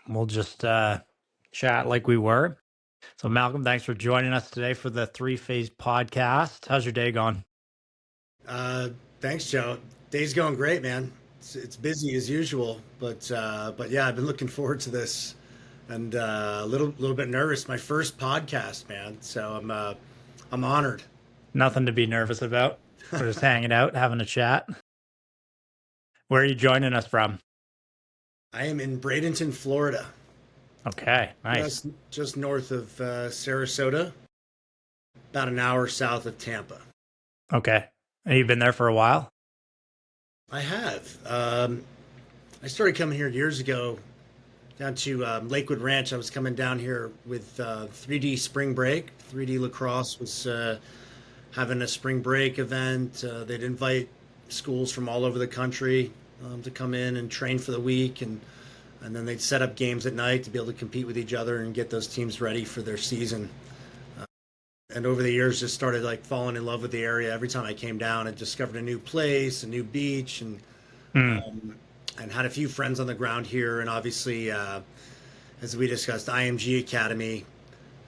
We'll just chat like we were. So, Malcolm, thanks for joining us today for the Three Phase podcast. How's your day going? Uh, Thanks, Joe. Day's going great, man. It's busy as usual, but yeah, I've been looking forward to this, and a little bit nervous. My first podcast, man. So I'm honored. Nothing to be nervous about. We're just hanging out, having a chat. Where are you joining us from? I am in Bradenton, Florida, Okay, nice. just north of Sarasota, about an hour south of Tampa. Okay. Have you been there for a while? I have. I started coming here years ago down to Lakewood Ranch. I was coming down here with 3D Spring Break. 3D Lacrosse was having a spring break event. They'd invite schools from all over the country to come in and train for the week, and then they'd set up games at night to be able to compete with each other and get those teams ready for their season. And over the years, just started like falling in love with the area. Every time I came down, I discovered a new place, a new beach, Mm, um, and had a few friends on the ground here. And obviously, as we discussed, IMG Academy.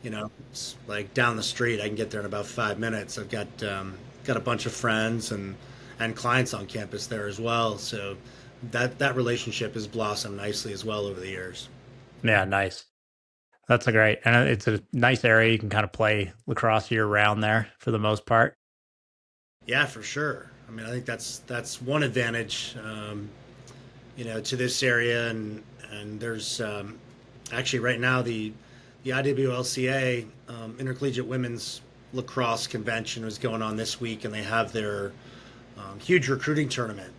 It's like down the street. I can get there in about 5 minutes. I've got a bunch of friends and clients on campus there as well. So that relationship has blossomed nicely as well over the years. yeah, nice. That's a great, and it's a nice area. You can kind of play lacrosse year round there for the most part. Yeah, for sure. I mean, I think that's one advantage, to this area, and there's actually right now the IWLCA Intercollegiate Women's Lacrosse Convention is going on this week, and they have their huge recruiting tournament,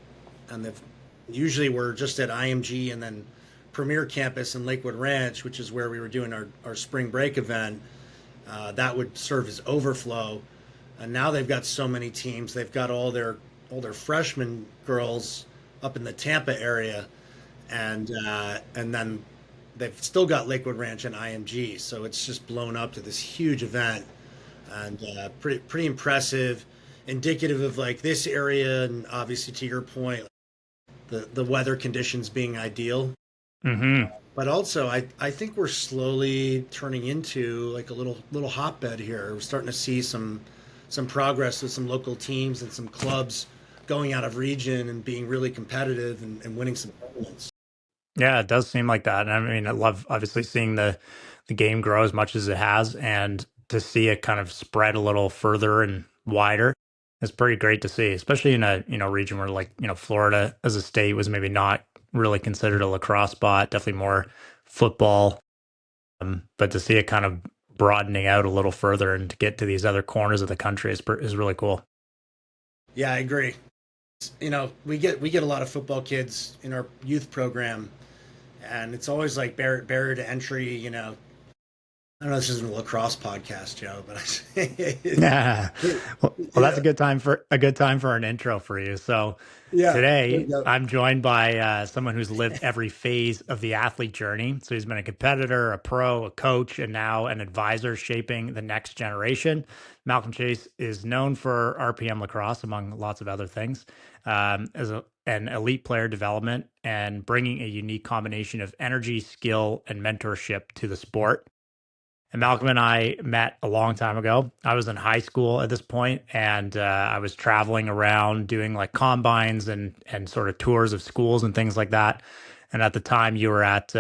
and they've usually we're just at IMG and then Premier Campus in Lakewood Ranch, which is where we were doing our spring break event. That would serve as overflow, and now they've got so many teams. They've got all their freshman girls up in the Tampa area, and then they've still got Lakewood Ranch and IMG. So it's just blown up to this huge event, and pretty impressive, indicative of like this area, and obviously to your point, the weather conditions being ideal. Hmm. But also, I think we're slowly turning into like a little hotbed here. We're starting to see some progress with some local teams and some clubs going out of region and being really competitive and winning some tournaments. Yeah, it does seem like that. And I mean, I love obviously seeing the game grow as much as it has, and to see it kind of spread a little further and wider. It's pretty great to see, especially in a region where like Florida as a state was maybe not really considered a lacrosse spot, definitely more football. But to see it kind of broadening out a little further and to get to these other corners of the country is really cool. Yeah, I agree. We get a lot of football kids in our youth program, and it's always like barrier to entry. I don't know. This isn't a lacrosse podcast, Joe, but Yeah. Well, that's yeah, a good time for an intro for you. So yeah. There you today go. I'm joined by someone who's lived every phase of the athlete journey. So he's been a competitor, a pro, a coach, and now an advisor shaping the next generation. Malcolm Chase is known for RPM lacrosse, among lots of other things, an elite player development and bringing a unique combination of energy, skill, and mentorship to the sport. And Malcolm and I met a long time ago. I was in high school at this point, and I was traveling around doing like combines and sort of tours of schools and things like that. And at the time, you were at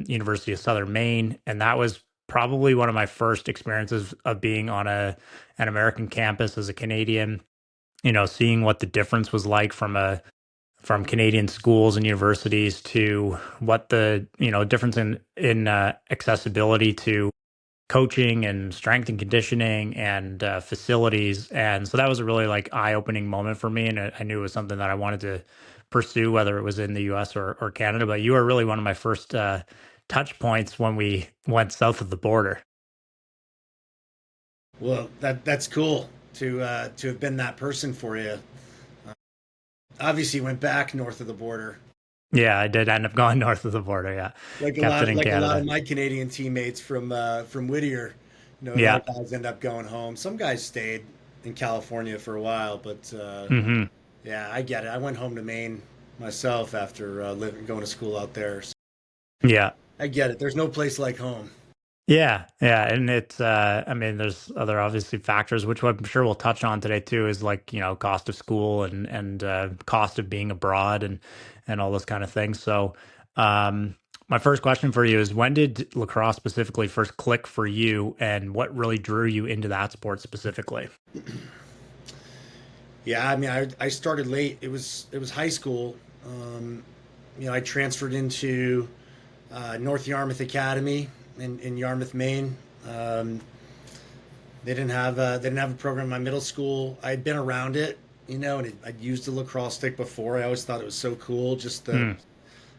University of Southern Maine, and that was probably one of my first experiences of being on an American campus as a Canadian. Seeing what the difference was like from Canadian schools and universities to what the difference in accessibility to coaching and strength and conditioning and facilities. And so that was a really like eye-opening moment for me. And I knew it was something that I wanted to pursue, whether it was in the US or Canada. But you were really one of my first touch points when we went south of the border. Well, that's cool to have been that person for you. Uh, Obviously, you went back north of the border, Yeah, I did end up going north of the border. Yeah. like a Kept it lot in like a lot of Canada. my Canadian teammates from Whittier. A lot Yeah. of guys end up going home. Some guys stayed in California for a while, but Hmm. yeah, I get it. I went home to Maine myself after living going to school out there. So, Yeah. I get it. There's no place like home. Yeah, yeah, and it's I mean there's other obviously factors which I'm sure we'll touch on today too is like, cost of school and cost of being abroad and all those kind of things. So, my first question for you is when did lacrosse specifically first click for you and what really drew you into that sport specifically? Yeah, I mean, I started late. It was high school. Um, I transferred into North Yarmouth Academy in Yarmouth, Maine. Um, they didn't have a program in my middle school. I'd been around it, and I'd used the lacrosse stick before. I always thought it was so cool, just the Hmm.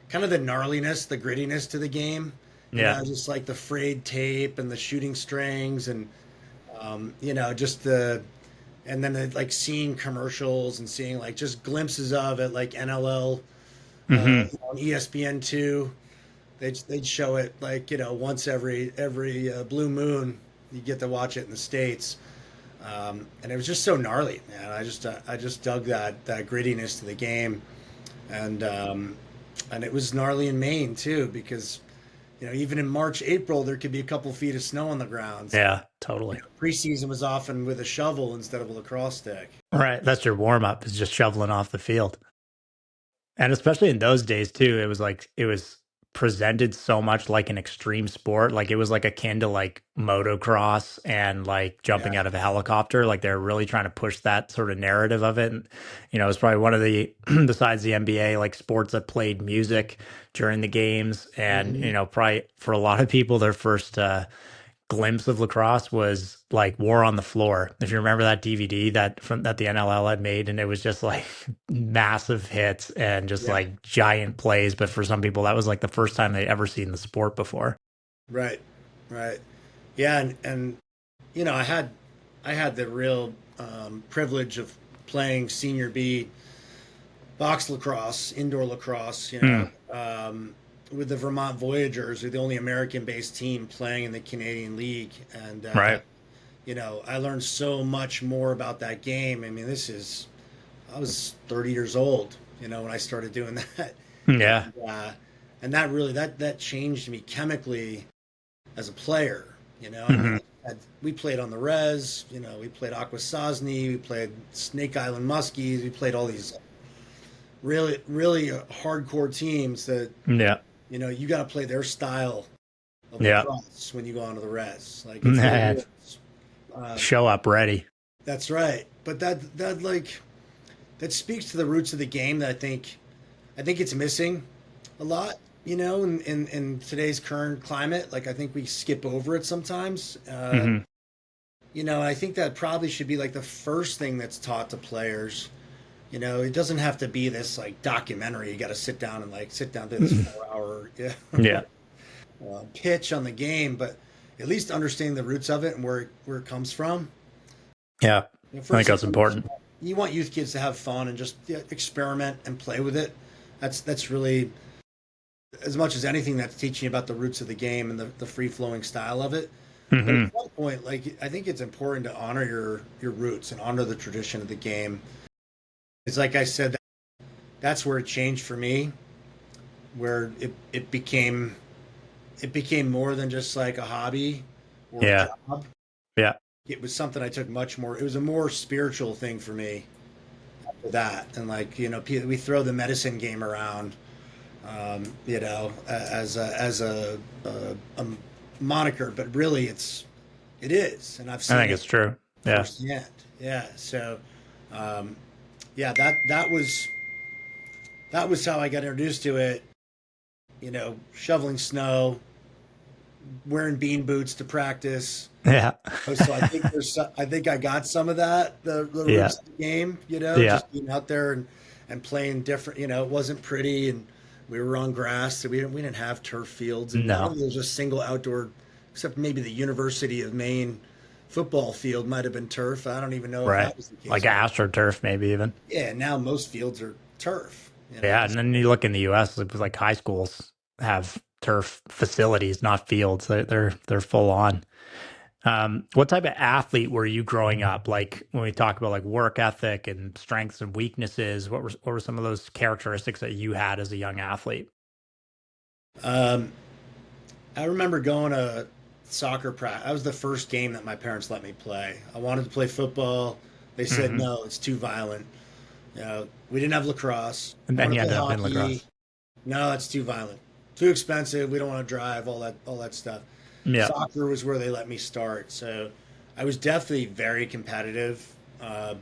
kind of the gnarliness, the grittiness to the game. Yeah. Just like the frayed tape and the shooting strings, and just and then like seeing commercials and seeing like just glimpses of it, like NLL Hmm. on ESPN2. They'd show it like once every blue moon. You get to watch it in the states, and it was just so gnarly, man. I just dug that grittiness to the game, and it was gnarly in Maine too because even in March, April, there could be a couple feet of snow on the ground. Yeah, totally. Preseason was often with a shovel instead of a lacrosse stick. Right, that's your warm up is just shoveling off the field. And especially in those days too, it was like it was presented so much like an extreme sport. Like it was like akin to like motocross and like jumping Yeah. out of a helicopter. Like they're really trying to push that sort of narrative of it. And, it's probably one of the besides the NBA, like sports that played music during the games. And, Hmm. probably for a lot of people, their first glimpse of lacrosse was like War on the Floor. If you remember that DVD that the NLL had made, and it was just like massive hits and just Yeah. like giant plays. But for some people, that was like the first time they'd ever seen the sport before. Right. Right. Yeah. And I had the real privilege of playing senior B box lacrosse, indoor lacrosse. Hmm. With the Vermont Voyagers, who are the only American-based team playing in the Canadian League, and Right. I learned so much more about that game. I mean, I was 30 years old, when I started doing that, Yeah. and and that really that changed me chemically as a player. I mean, Hmm. we played on the res. We played Aquasasni, we played Snake Island Muskies, we played all these really really hardcore teams that Yeah. you got to play their style of Yeah. lacrosse when you go onto the res. Like it's what it Nah, is. Um, show up ready. that's right. But that speaks to the roots of the game that I think it's missing a lot. In today's current climate, like I think we skip over it sometimes. Hmm. I think that probably should be like the first thing that's taught to players. It doesn't have to be this like documentary. You got to sit down to this 4 hour Yeah. pitch on the game, but at least understanding the roots of it and where it comes from. Yeah. I think First and that's foremost, important. you want youth kids to have fun and just experiment and play with it. That's really as much as anything that's teaching you about the roots of the game and the free flowing style of it. But Hmm. at some point, like I think it's important to honor your roots and honor the tradition of the game. It's like I said, that's where it changed for me, where it became more than just like a hobby or a Yeah. job. Yeah. It was something I took much more. It was a more spiritual thing for me after that, and like we throw the medicine game around, as a moniker, but really it is, and I've I seen think it it's true. Yeah. firsthand. Yeah, so um, yeah, that was how I got introduced to it. Shoveling snow, wearing bean boots to practice. Yeah. So I think I got some of that, the Yeah. roots of the game, Yeah. just being out there and playing different. It wasn't pretty, and we were on grass, so we didn't have turf fields, and I don't No. think there was a single outdoor, except maybe the University of Maine football field might have been turf. I don't even know if Right. that was the Like case. AstroTurf, maybe even. Yeah, now most fields are turf. Yeah, and then you look in the U.S., like high schools have turf facilities, not fields. They're full on. What type of athlete were you growing up? Like when we talk about like work ethic and strengths and weaknesses, what were some of those characteristics that you had as a young athlete? Um, I remember going to soccer practice. That was the first game that my parents let me play. I wanted to play football. They said Hmm. no, it's too violent. We didn't have lacrosse. And I then want you to play ended up in hockey. lacrosse. No, it's too violent, too expensive. We don't want to drive. All that stuff. Yeah. Soccer was where they let me start. So I was definitely very competitive. Uh,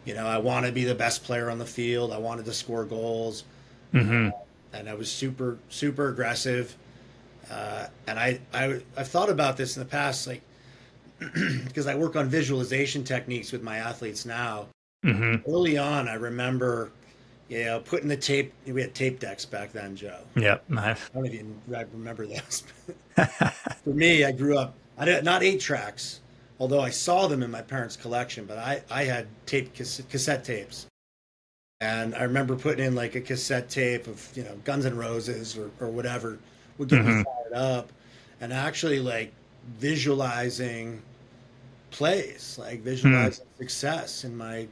I want to be the best player on the field. I wanted to score goals, uh, Hmm. and I was super super aggressive. And I've thought about this in the past, like because I work on visualization techniques with my athletes now. Hmm. Early on, I remember, putting the tape. We had tape decks back then, Joe. Yep. I don't know if I remember those. For me, I grew up. I did not 8 tracks, although I saw them in my parents' collection. But I had cassette tapes, and I remember putting in like a cassette tape of Guns N' Roses or whatever would get me Hmm. fired up, and actually like visualizing plays, like Mm. visualizing success in my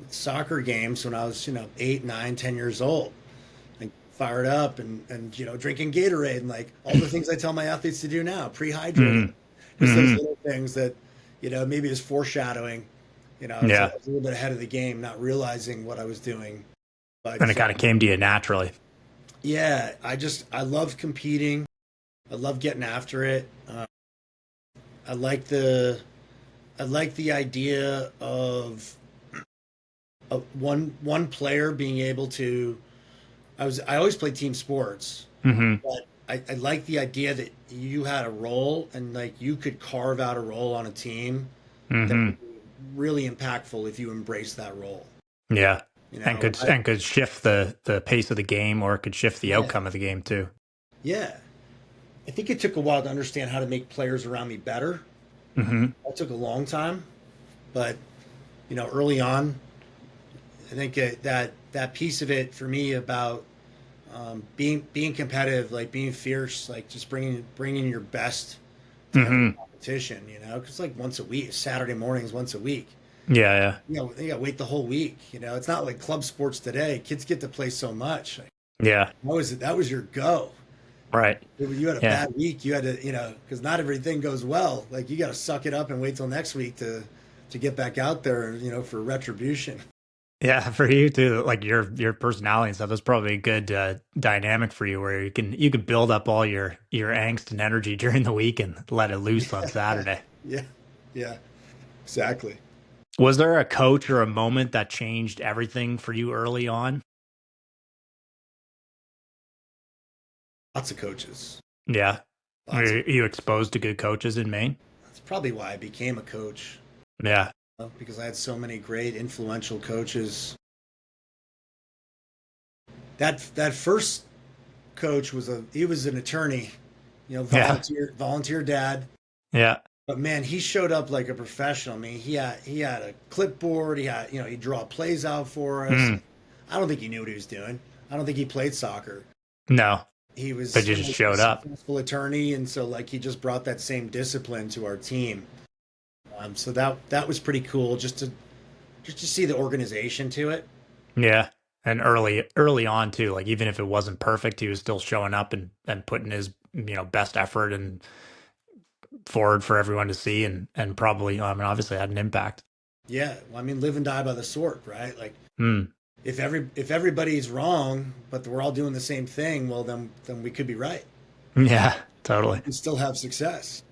soccer games when I was 8, 9, 10 years old, and fired up and drinking Gatorade and like all the things I tell my athletes to do now, pre-hydrating, Hmm. just those Hmm. little things that maybe is foreshadowing. I was Yeah. a little bit ahead of the game, not realizing what I was doing. And But it kind of came to you naturally. yeah, I love competing. I love getting after it. I like the I like the idea of one player being able to. I always played team sports, Hmm. but I like the idea that you had a role and like you could carve out a role on a team that Hmm. would be really impactful if you embrace that role. Yeah. You And know, could shift the pace of the game, or it could shift the yeah, outcome of the game too. yeah. I think it took a while to understand how to make players around me better. Hmm. That took a long time, but early on, I think that piece of it for me about being competitive, like being fierce, like just bringing your best to every Hmm. competition. Because like once a week, Saturday mornings, once a week. Yeah. Yeah. You got to wait the whole week. It's not like club sports today. Kids get to play so much. Like, Yeah. that was your go. Right. You had a Yeah. bad week. You had to, because not everything goes well. Like you got to suck it up and wait till next week to get back out there, for retribution. Yeah, for you too, like your personality and stuff, that's probably a good dynamic for you, where you could build up all your angst and energy during the week and let it loose on Saturday. Yeah, yeah, exactly. Was there a coach or a moment that changed everything for you early on? Lots of coaches. Yeah, Lots of. were you exposed to good coaches in Maine? That's probably why I became a coach, Yeah, because I had so many great, influential coaches. That first coach he was an attorney, yeah, volunteer dad. yeah. But man, he showed up like a professional. I mean, he had a clipboard. He'd draw plays out for us. Mm, I don't think he knew what he was doing. I don't think he played soccer. no, He but was you just a showed up. successful attorney, and so like he just brought that same discipline to our team. So that was pretty cool, just to see the organization to it. Yeah, and early on too. Like even if it wasn't perfect, he was still showing up and putting his best effort and forward for everyone to see, and probably I mean obviously had an impact. Yeah, well, I mean, live and die by the sword, right? Like Mm. if everybody's wrong, but we're all doing the same thing, well, then we could be right. Yeah, We totally. can still have success.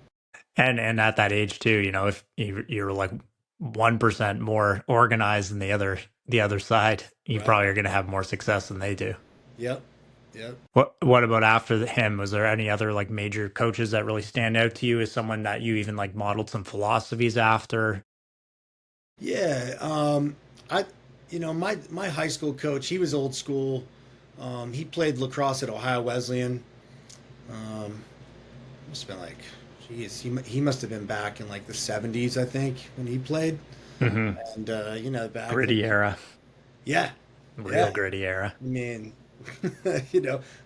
And at that age too, if you're like 1% more organized than the other side, you Right. probably are going to have more success than they do. Yep. Yep. What about after him? Was there any other like major coaches that really stand out to you as someone that you even like modeled some philosophies after? Yeah. I, my high school coach, he was old school. He played lacrosse at Ohio Wesleyan. Um, must have been like, geez, he must have been back in like the '70s, I think, when he played. Hmm. And back then, Gritty era, yeah, real yeah. gritty era. I mean,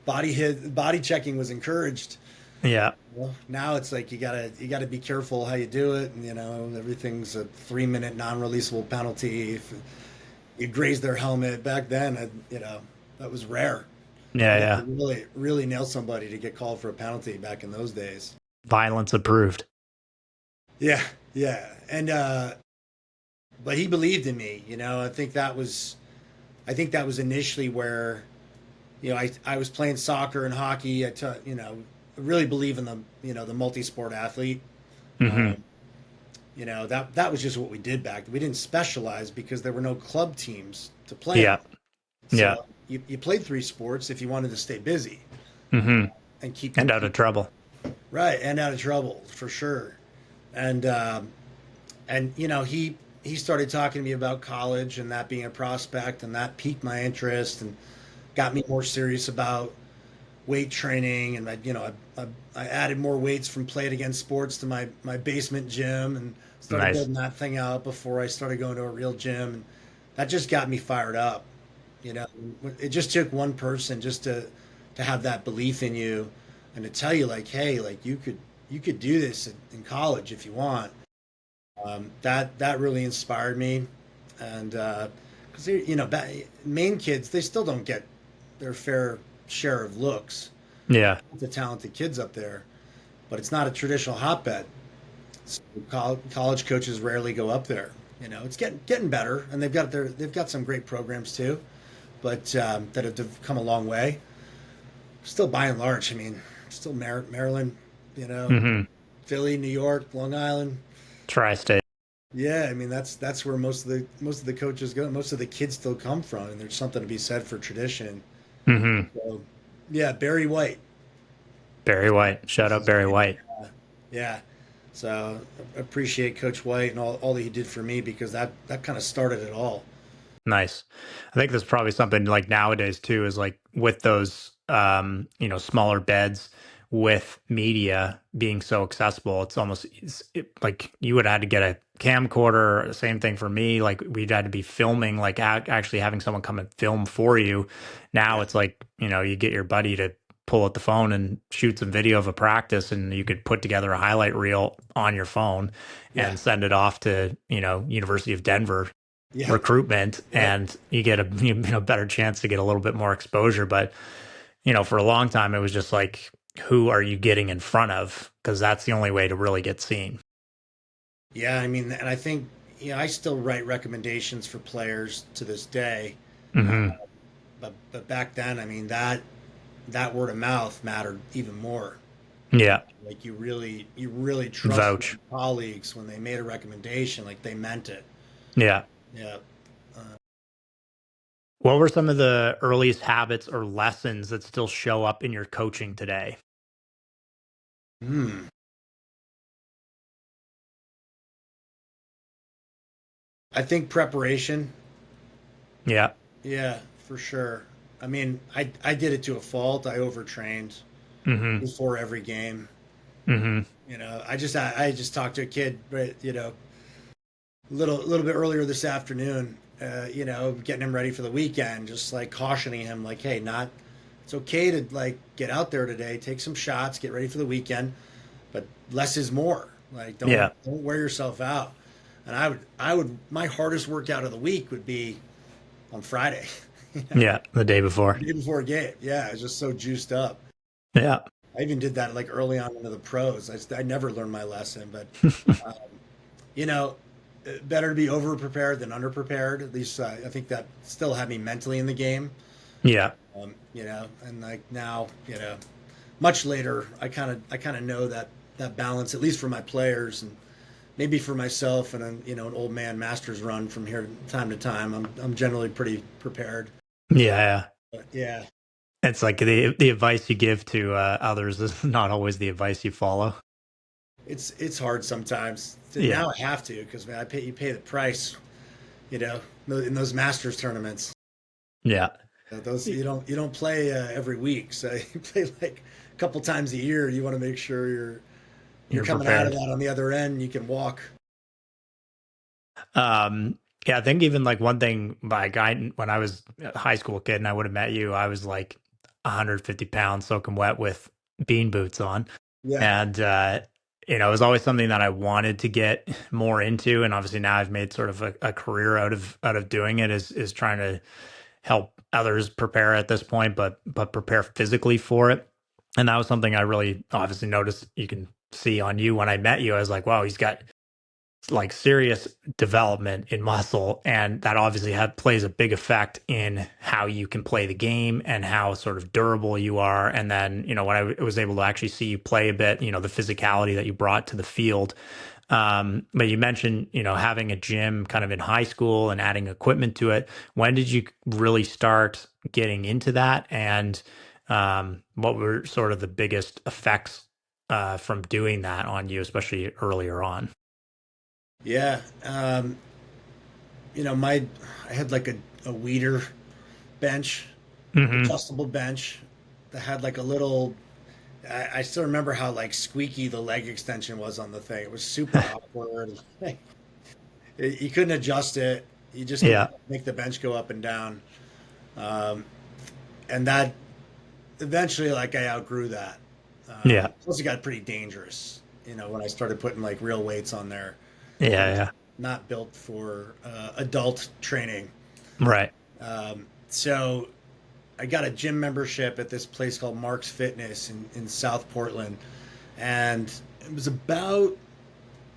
body checking was encouraged. Yeah. Well, now it's like you gotta be careful how you do it, and everything's a 3-minute non-releasable penalty if you graze their helmet. Back then, that was rare. Yeah, You had to yeah. really nail somebody to get called for a penalty back in those days. Violence approved. Yeah, yeah, and but he believed in me. I think that was initially where I was playing soccer and hockey. I really believe in the multi-sport athlete. Hmm. Um, that was just what we did back then. We didn't specialize because there were no club teams to play on. Yeah, yeah. So you played three sports if you wanted to stay busy Hmm. and keep And out of trouble. right and out of trouble for sure. And he started talking to me about college and that being a prospect, and that piqued my interest and got me more serious about weight training. And I added more weights from Play It Again Sports to my basement gym and started Nice. building that thing out before I started going to a real gym. And that just got me fired up. It just took one person just to have that belief in you and to tell you like, hey, like you could do this in college if you want. That really inspired me. And because Maine kids, they still don't get their fair share of looks. Yeah. The talented kids up there, but it's not a traditional hotbed. So college coaches rarely go up there. It's getting better, and they've got some great programs too, but that have come a long way. Still, by and large, I mean, still Maryland, you know, Hmm. Philly, New York, Long Island. Tri-state. Yeah, I mean that's where most of the coaches go. Most of the kids still come from, and there's something to be said for tradition. Hmm. So, yeah, Barry White Barry White. Shout was out his Barry name. White. Yeah, so I appreciate Coach White and all that he did for me because that kind of started it all. Nice. I think there's probably something like nowadays too, is like with those smaller beds with media being so accessible, it's almost like you would have had to get a camcorder. Same thing for me. Like we'd had to be filming, like actually having someone come and film for you. Now Yeah, it's like, you get your buddy to pull out the phone and shoot some video of a practice, and you could put together a highlight reel on your phone yeah, and send it off to, University of Denver yep, recruitment, yep. and you get a better chance to get a little bit more exposure. But for a long time it was just like, who are you getting in front of, because that's the only way to really get seen. Yeah, I mean, and I think I still write recommendations for players to this day, uh, Hmm. but back then, I mean that word of mouth mattered even more. Yeah. Like you really trusted Vouch. your colleagues when they made a recommendation, like they meant it. Yeah. Yeah. What were some of the earliest habits or lessons that still show up in your coaching today? Hmm. I think preparation. Yeah. Yeah, for sure. I mean, I did it to a fault. I overtrained Hmm. before every game. Hmm. I just talked to a kid, right? Little bit earlier this afternoon. Getting him ready for the weekend, just like cautioning him, like, hey, not. It's okay to like get out there today, take some shots, get ready for the weekend, but less is more. Like, don't Yeah. don't wear yourself out. And I would my hardest workout of the week would be on Friday. Yeah. The day before. The day before a game. Yeah, I was just so juiced up. Yeah. I even did that like early on into the pros. I never learned my lesson, but um, you know, better to be over prepared than under prepared. At least I think that still had me mentally in the game. Yeah. And like now, much later, I kind of know that balance, at least for my players and maybe for myself and an old man Masters run from here time to time. I'm generally pretty prepared. Yeah. But yeah, It's like the advice you give to others is not always the advice you follow. it's hard sometimes. Yeah. Now I have to because man, you pay the price, you know, in those Masters tournaments. Yeah. Those you don't play every week, so you play like a couple times a year. You want to make sure you're You're coming out of prepared. that on the other end. You can walk. Um, yeah, I think even like one thing by a guy when I was a high school kid and I would have met you, I was like 150 pounds soaking wet with bean boots on. Yeah, And, it was always something that I wanted to get more into. And obviously now I've made sort of a career out of doing it, is trying to help others prepare at this point, but prepare physically for it. And that was something I really obviously noticed. You can see on you when I met you. I was like, wow, he's got like serious development in muscle, and that obviously plays a big effect in how you can play the game and how sort of durable you are. And then, when I was able to actually see you play a bit, the physicality that you brought to the field. But you mentioned, having a gym kind of in high school and adding equipment to it. When did you really start getting into that? And what were sort of the biggest effects from doing that on you, especially earlier on? Yeah. My I had like a weeder bench, Hmm. adjustable bench that had like a little. I still remember how like squeaky the leg extension was on the thing. It was super awkward. You couldn't adjust it. You just could Yeah. make the bench go up and down. Um, and that eventually, like I outgrew that. Yeah. Plus, it got pretty dangerous. When I started putting like real weights on there, it Yeah. was Yeah. not built for adult training. Right. So I got a gym membership at this place called Mark's Fitness in South Portland, and it was about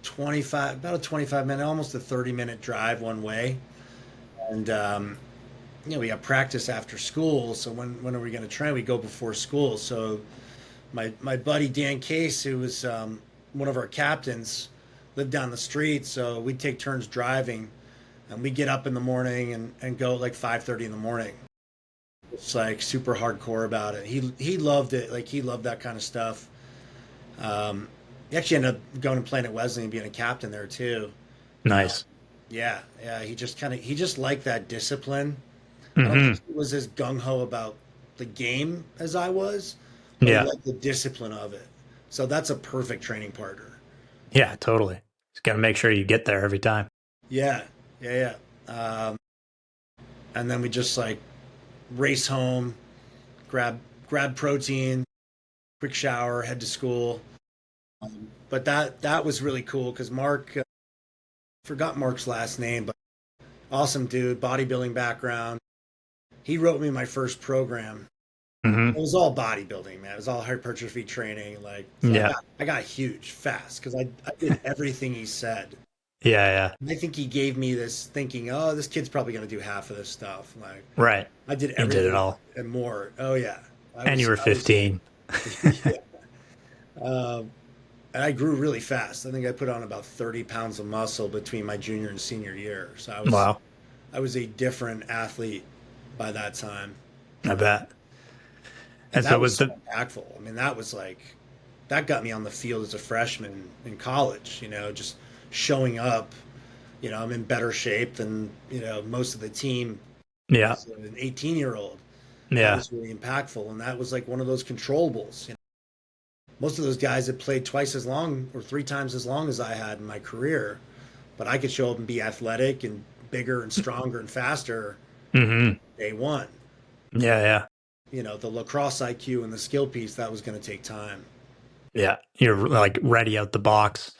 a 25 minute, almost a 30-minute drive one way. And we have practice after school. So when are we going to train? We go before school. So my buddy Dan Case, who was one of our captains, lived down the street. So we'd take turns driving, and we get up in the morning and go at like 5:30 in the morning. It's like super hardcore about it. He loved it. Like he loved that kind of stuff. Um, he actually ended up going and playing at Wesley and being a captain there too. Uh, Nice. yeah, yeah. He just liked that discipline. I don't think Hmm. he was as gung ho about the game as I was, but he Yeah. liked the discipline of it. So that's a perfect training partner. Yeah. Totally. Just got to make sure you get there every time. Yeah, yeah, yeah. And then we just like race home, grab protein, quick shower, head to school. But that was really cool because Mark, forgot Mark's last name, but awesome dude, bodybuilding background. He wrote me my first program. It Hmm. was all bodybuilding, man. It was all hypertrophy training. Like, so I Yeah. got I got huge fast because I did everything he said. Yeah. Yeah. And I think he gave me this thinking, oh, this kid's probably going to do half of this stuff. Like, Right. I did You did it everything all. and more. Oh yeah, And you were I was, 15. yeah. Um, and I grew really fast. I think I put on about 30 pounds of muscle between my junior and senior year. So Wow. I was a different athlete by that time. I bet. And And so that was was so the, impactful. I mean, that got me on the field as a freshman in college, just showing up. I'm in better shape than, most of the team yeah. as an 18-year-old. That Yeah. was really impactful. And that was like one of those controllables. Most of those guys had played twice as long or three times as long as I had in my career, but I could show up and be athletic and bigger and stronger and faster Hmm. day one. Yeah. Yeah. The lacrosse IQ and the skill piece, that was going to take time. Yeah. You're like ready out the box,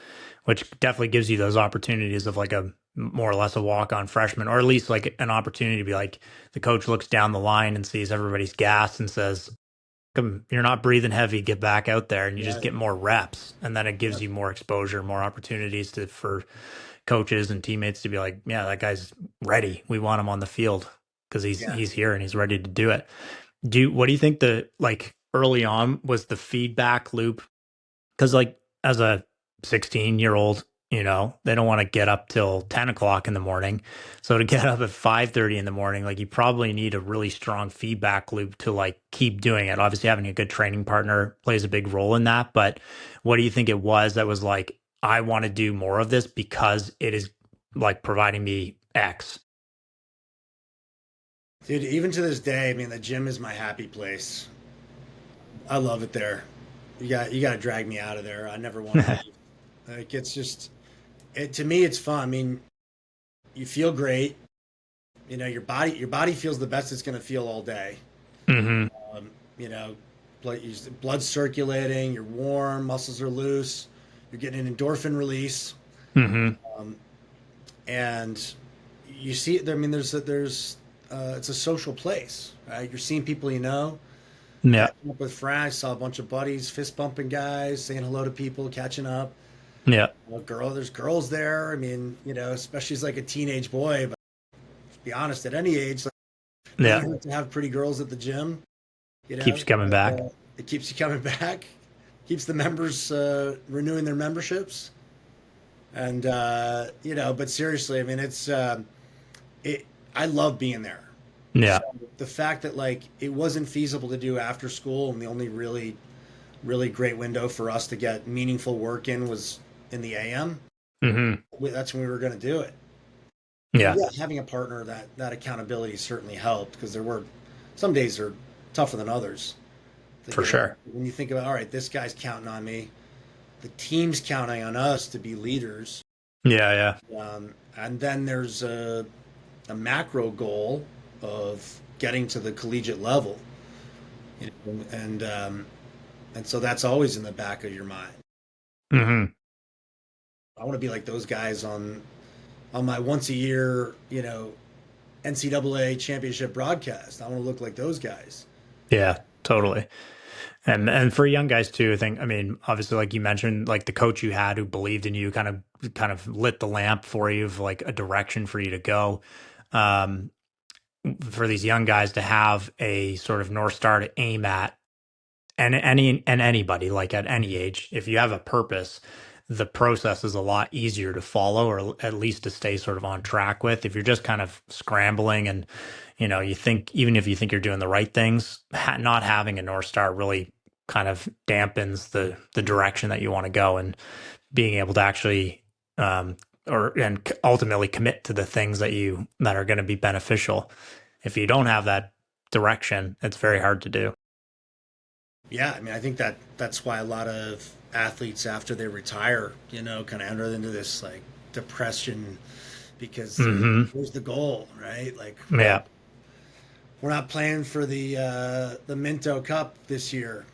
which definitely gives you those opportunities of like a more or less a walk on freshman, or at least like an opportunity to be like the coach looks down the line and sees everybody's gas and says, come, you're not breathing heavy, get back out there, and you just Right. get more reps. And then it gives Yep. you more exposure, more opportunities for coaches and teammates to be like, yeah, that guy's ready. We want him on the field because Yeah. he's here and he's ready to do it. What do you think the like early on was the feedback loop? Because like as a 16-year-old, they don't want to get up till 10 o'clock in the morning. So to get up at 5:30 in the morning, like you probably need a really strong feedback loop to like keep doing it. Obviously having a good training partner plays a big role in that. But what do you think it was that was like, I want to do more of this because it is like providing me X? Dude, even to this day, I mean, the gym is my happy place. I love it there. You got to drag me out of there. I never want to leave. Like it's just to me it's fun. I mean, you feel great. Your body feels the best it's going to feel all day. Hmm. Um, you know, blood circulating, you're warm, muscles are loose, you're getting an endorphin release. Hmm. Um, and you see, I mean, there's it's a social place, right? You're seeing people you know, Yeah. catching up with friends. Saw a bunch of buddies, fist bumping guys, saying hello to people, catching up. Yeah. There's girls there. I mean, especially as like a teenage boy. But to be honest, at any age, like, it Yeah. doesn't hurt to have pretty girls at the gym. Keeps coming back. It keeps you coming back, keeps the members renewing their memberships, and But seriously, I mean, it. I love being there. So Yeah. the fact that like it wasn't feasible to do after school, and the only really great window for us to get meaningful work in was in the AM. Hmm. That's when we were going to do it. And Yeah. yeah, having a partner that accountability certainly helped because there were some days are tougher than others. To For get it. sure. When you think about, all right, this guy's counting on me, the team's counting on us to be leaders, Yeah. and then there's a macro goal of getting to the collegiate level, and so that's always in the back of your mind. Yeah. Hmm. I want to be like those guys on my once a year, NCAA championship broadcast. I want to look like those guys. Yeah. Totally. And for young guys too, I mean, obviously, like you mentioned, like the coach you had who believed in you kind of lit the lamp for you of like a direction for you to go. Um, for these young guys to have a sort of North Star to aim at, and anybody like at any age, if you have a purpose, the process is a lot easier to follow, or at least to stay sort of on track with. If you're just kind of scrambling and you think, even if you think you're doing the right things, not having a North Star really kind of dampens the direction that you want to go, and being able to actually ultimately commit to the things that are going to be beneficial. If you don't have that direction, it's very hard to do. Yeah, I mean, I think that's why a lot of athletes after they retire, kind of enter into this like depression because Hmm. here's the goal, right? Like, Yeah. we're not playing for the Minto Cup this year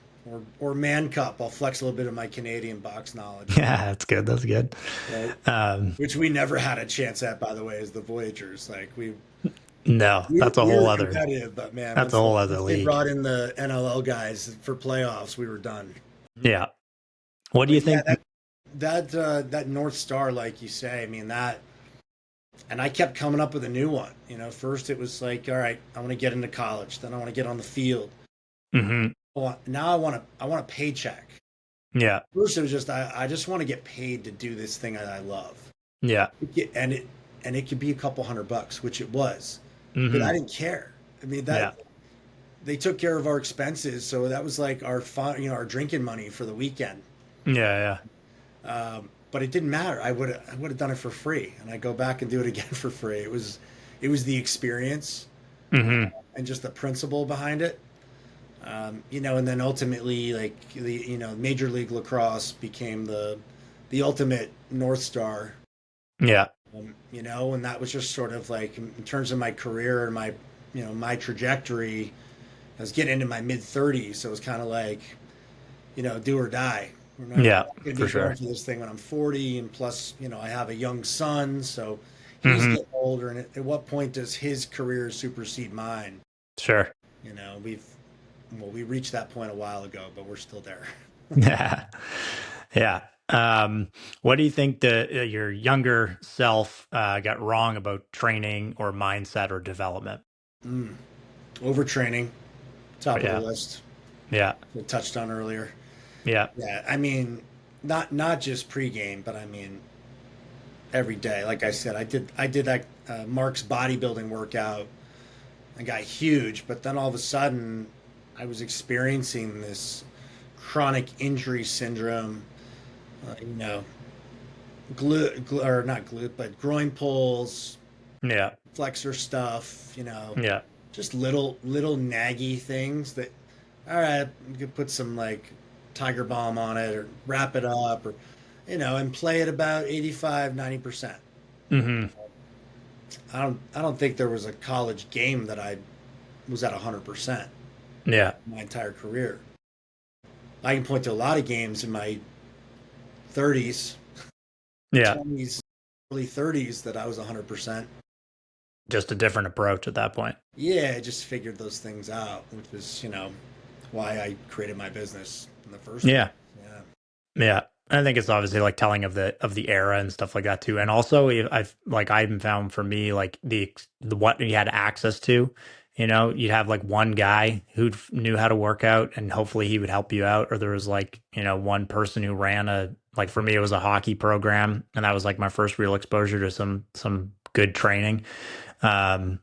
or Man Cup. I'll flex a little bit of my Canadian box knowledge, Yeah, that's good. That's good. right? Um, Which we never had a chance at, by the way, as the Voyagers. Like no, we were competitive, but man, that's a once whole other once they league. brought in the NLL guys for playoffs, we were done. Yeah. What do But you yeah, think? that North Star, like you say, I mean that, and I kept coming up with a new one. First it was like, all right, I want to get into college, then I want to get on the field. Hmm. Well, now I want a paycheck. Yeah. First, it was just I just want to get paid to do this thing that I love, Yeah. and it could be a couple $100, which it was, but I Hmm. didn't care. I mean Yeah. that they took care of our expenses, so that was like our fun, our drinking money for the weekend. Yeah. But it didn't matter. I would have done it for free, and I go back and do it again for free. It was the experience Yeah. Hmm. and just the principle behind it. And then ultimately, like Major League Lacrosse became the ultimate North Star. Yeah. And that was just sort of like in terms of my career and my trajectory. I was getting into my mid 30s, so it was kind of like, do or die. I'm Yeah. not going to For be going sure. for this thing when I'm 40, and plus, I have a young son, so he's Hmm. getting older. And at what point does his career supersede mine? Sure. We reached that point a while ago, but we're still there. Yeah. Yeah. What do you think your younger self got wrong about training or mindset or development? Mm. Overtraining, top of the Yeah. list. Yeah. We touched on earlier. Yeah. Yeah, I mean, not just pregame, but I mean every day. Like I said, I did that Mark's bodybuilding workout. I got huge, but then all of a sudden, I was experiencing this chronic injury syndrome. Uh, you know, or not glute, but groin pulls, Yeah. flexor stuff. Yeah. Just little naggy things that, all right, you could put some like Tiger Balm on it or wrap it up, or and play it about 85-90%. Hmm. I don't think there was a college game that I was at 100% Yeah. my entire career. I can point to a lot of games in my 30s, Yeah. 20s, early 30s that I was 100%. Just a different approach at that point. Yeah, I just figured those things out, which is, why I created my business in the first place. Yeah. Yeah. Yeah. I think it's obviously like telling of the era and stuff like that too. And also I even found for me like the what you had access to, you'd have like one guy who knew how to work out and hopefully he would help you out. Or there was like, one person who ran like for me, it was a hockey program. And that was like my first real exposure to some good training. Um,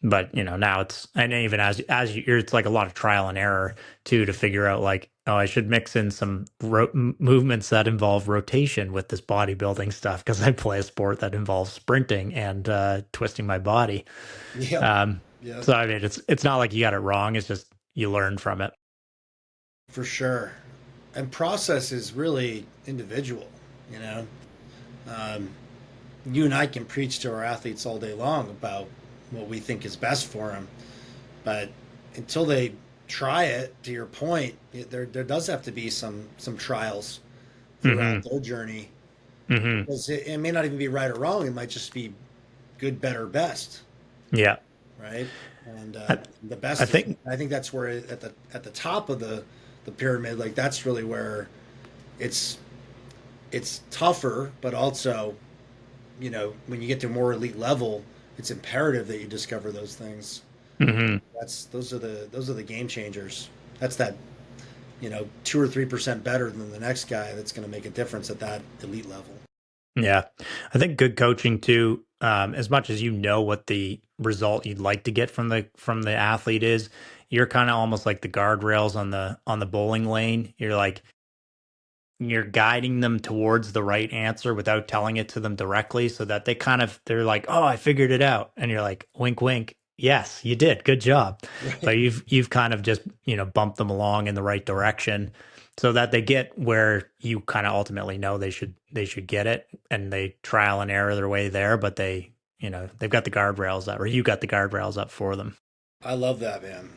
but now and even it's like a lot of trial and error too to figure out like, oh, I should mix in some movements that involve rotation with this bodybuilding stuff because I play a sport that involves sprinting and twisting my body. Yep. um Yep. so I mean it's not like you got it wrong, it's just you learn from it. For sure. And process is really individual, you know. Um, you and I can preach to our athletes all day long about what we think is best for them, but until they try it, to your point, there does have to be some trials throughout Hmm. their journey Hmm. because it may not even be right or wrong. It might just be good, better, best, Yeah. right? And I, the I best is, think. I think that's where at the top of the pyramid, like that's really where it's it's tougher, but also, when you get to a more elite level, it's imperative that you discover those things. Mhm. Those are the game changers. That's that 2 or 3% better than the next guy that's going to make a difference at that elite level. Yeah. I think good coaching too, as much as you know what the result you'd like to get from the athlete is, you're kind of almost like the guardrails on the bowling lane. You're guiding them towards the right answer without telling it to them directly so that they're like, "Oh, I figured it out." And you're like, "Wink, wink. Yes, you did. Good job." But Right. you've kind of just, bumped them along in the right direction so that they get where you kind of ultimately know they should get it, and they trial and error their way there, but they've got the guardrails up, or you got the guardrails up for them. I love that, man.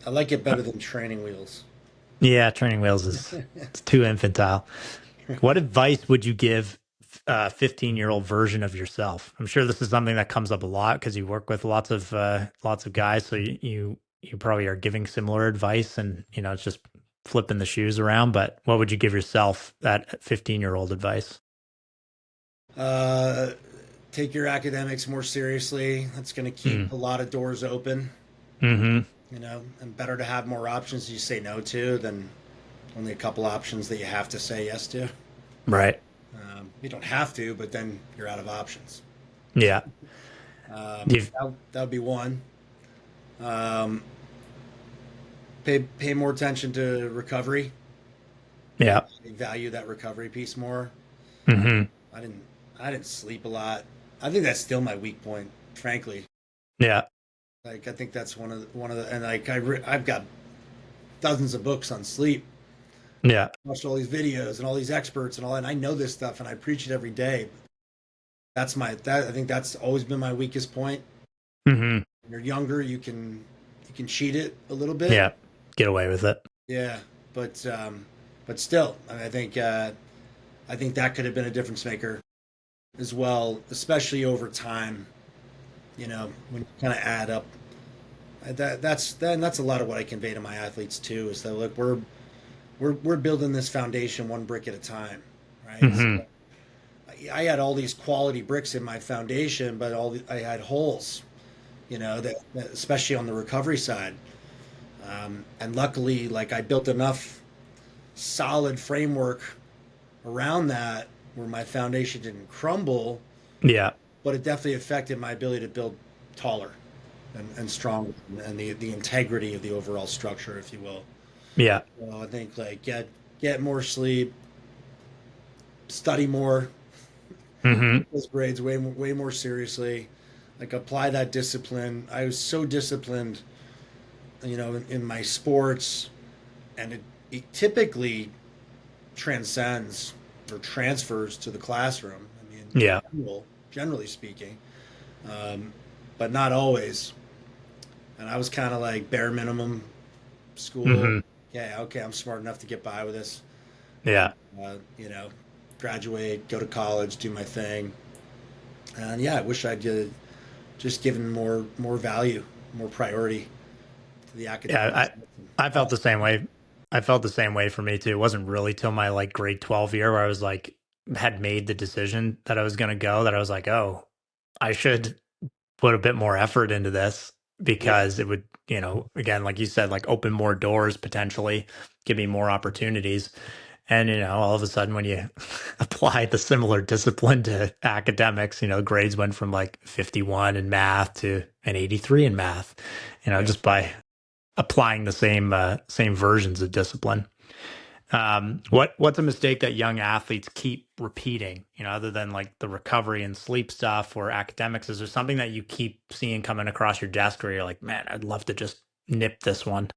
I like it better than training wheels. Yeah, training wheels is it's too infantile. What advice would you give a 15-year-old version of yourself? I'm sure this is something that comes up a lot because you work with lots of guys, so you probably are giving similar advice, and it's just flipping the shoes around. But what would you give yourself that 15-year-old advice? Uh, Take your academics more seriously. That's going to keep Mm. a lot of doors open, Hmm. and better to have more options you say no to than only a couple options that you have to say yes to. Right. You don't have to, but then you're out of options. Yeah. You've, That would be one. Um, pay more attention to recovery. yeah. I value that recovery piece more. Hmm. I didn't I didn't sleep a lot. I think that's still my weak point, frankly. Yeah. Like I think that's one of the and like I've got dozens of books on sleep. Yeah. Watched all these videos and all these experts and all that. And I know this stuff and I preach it every day. I think that's always been my weakest point. Hmm. When you're younger, you can cheat it a little bit. Yeah. Get away with it. Yeah, but still, I mean, I think that could have been a difference maker as well, especially over time. When you kind of add up that's a lot of what I convey to my athletes too. Is that look, we're building this foundation one brick at a time, right? So Hmm. I had all these quality bricks in my foundation, but I had holes, that especially on the recovery side. And luckily, like I built enough solid framework around that where my foundation didn't crumble, Yeah. but it definitely affected my ability to build taller and stronger and the integrity of the overall structure, if you will. Yeah. So I think like get more sleep, study more, Hmm. those grades way more seriously, like apply that discipline. I was so disciplined, in my sports, and it typically transcends or transfers to the classroom. I mean, Yeah. generally speaking, um, but not always. And I was kind of like bare minimum school. Hmm. Yeah, okay, I'm smart enough to get by with this. And, Yeah. graduate, go to college, do my thing. And yeah, I wish I did just given more value, more priority to the academics. Yeah, I felt the same way. I felt the same way for me too. It wasn't really till my like grade 12 year where I was like had made the decision that I was going to go that I was like, "Oh, I should put a bit more effort into this Yeah. because it would, again, like you said, like open more doors potentially, give me more opportunities." And all of a sudden when you apply the similar discipline to academics, grades went from like 51 in math to an 83 in math, Yeah. just by applying the same versions of discipline. What's a mistake that young athletes keep repeating? Other than like the recovery and sleep stuff or academics, is there something that you keep seeing coming across your desk where you're like, man, I'd love to just nip this one?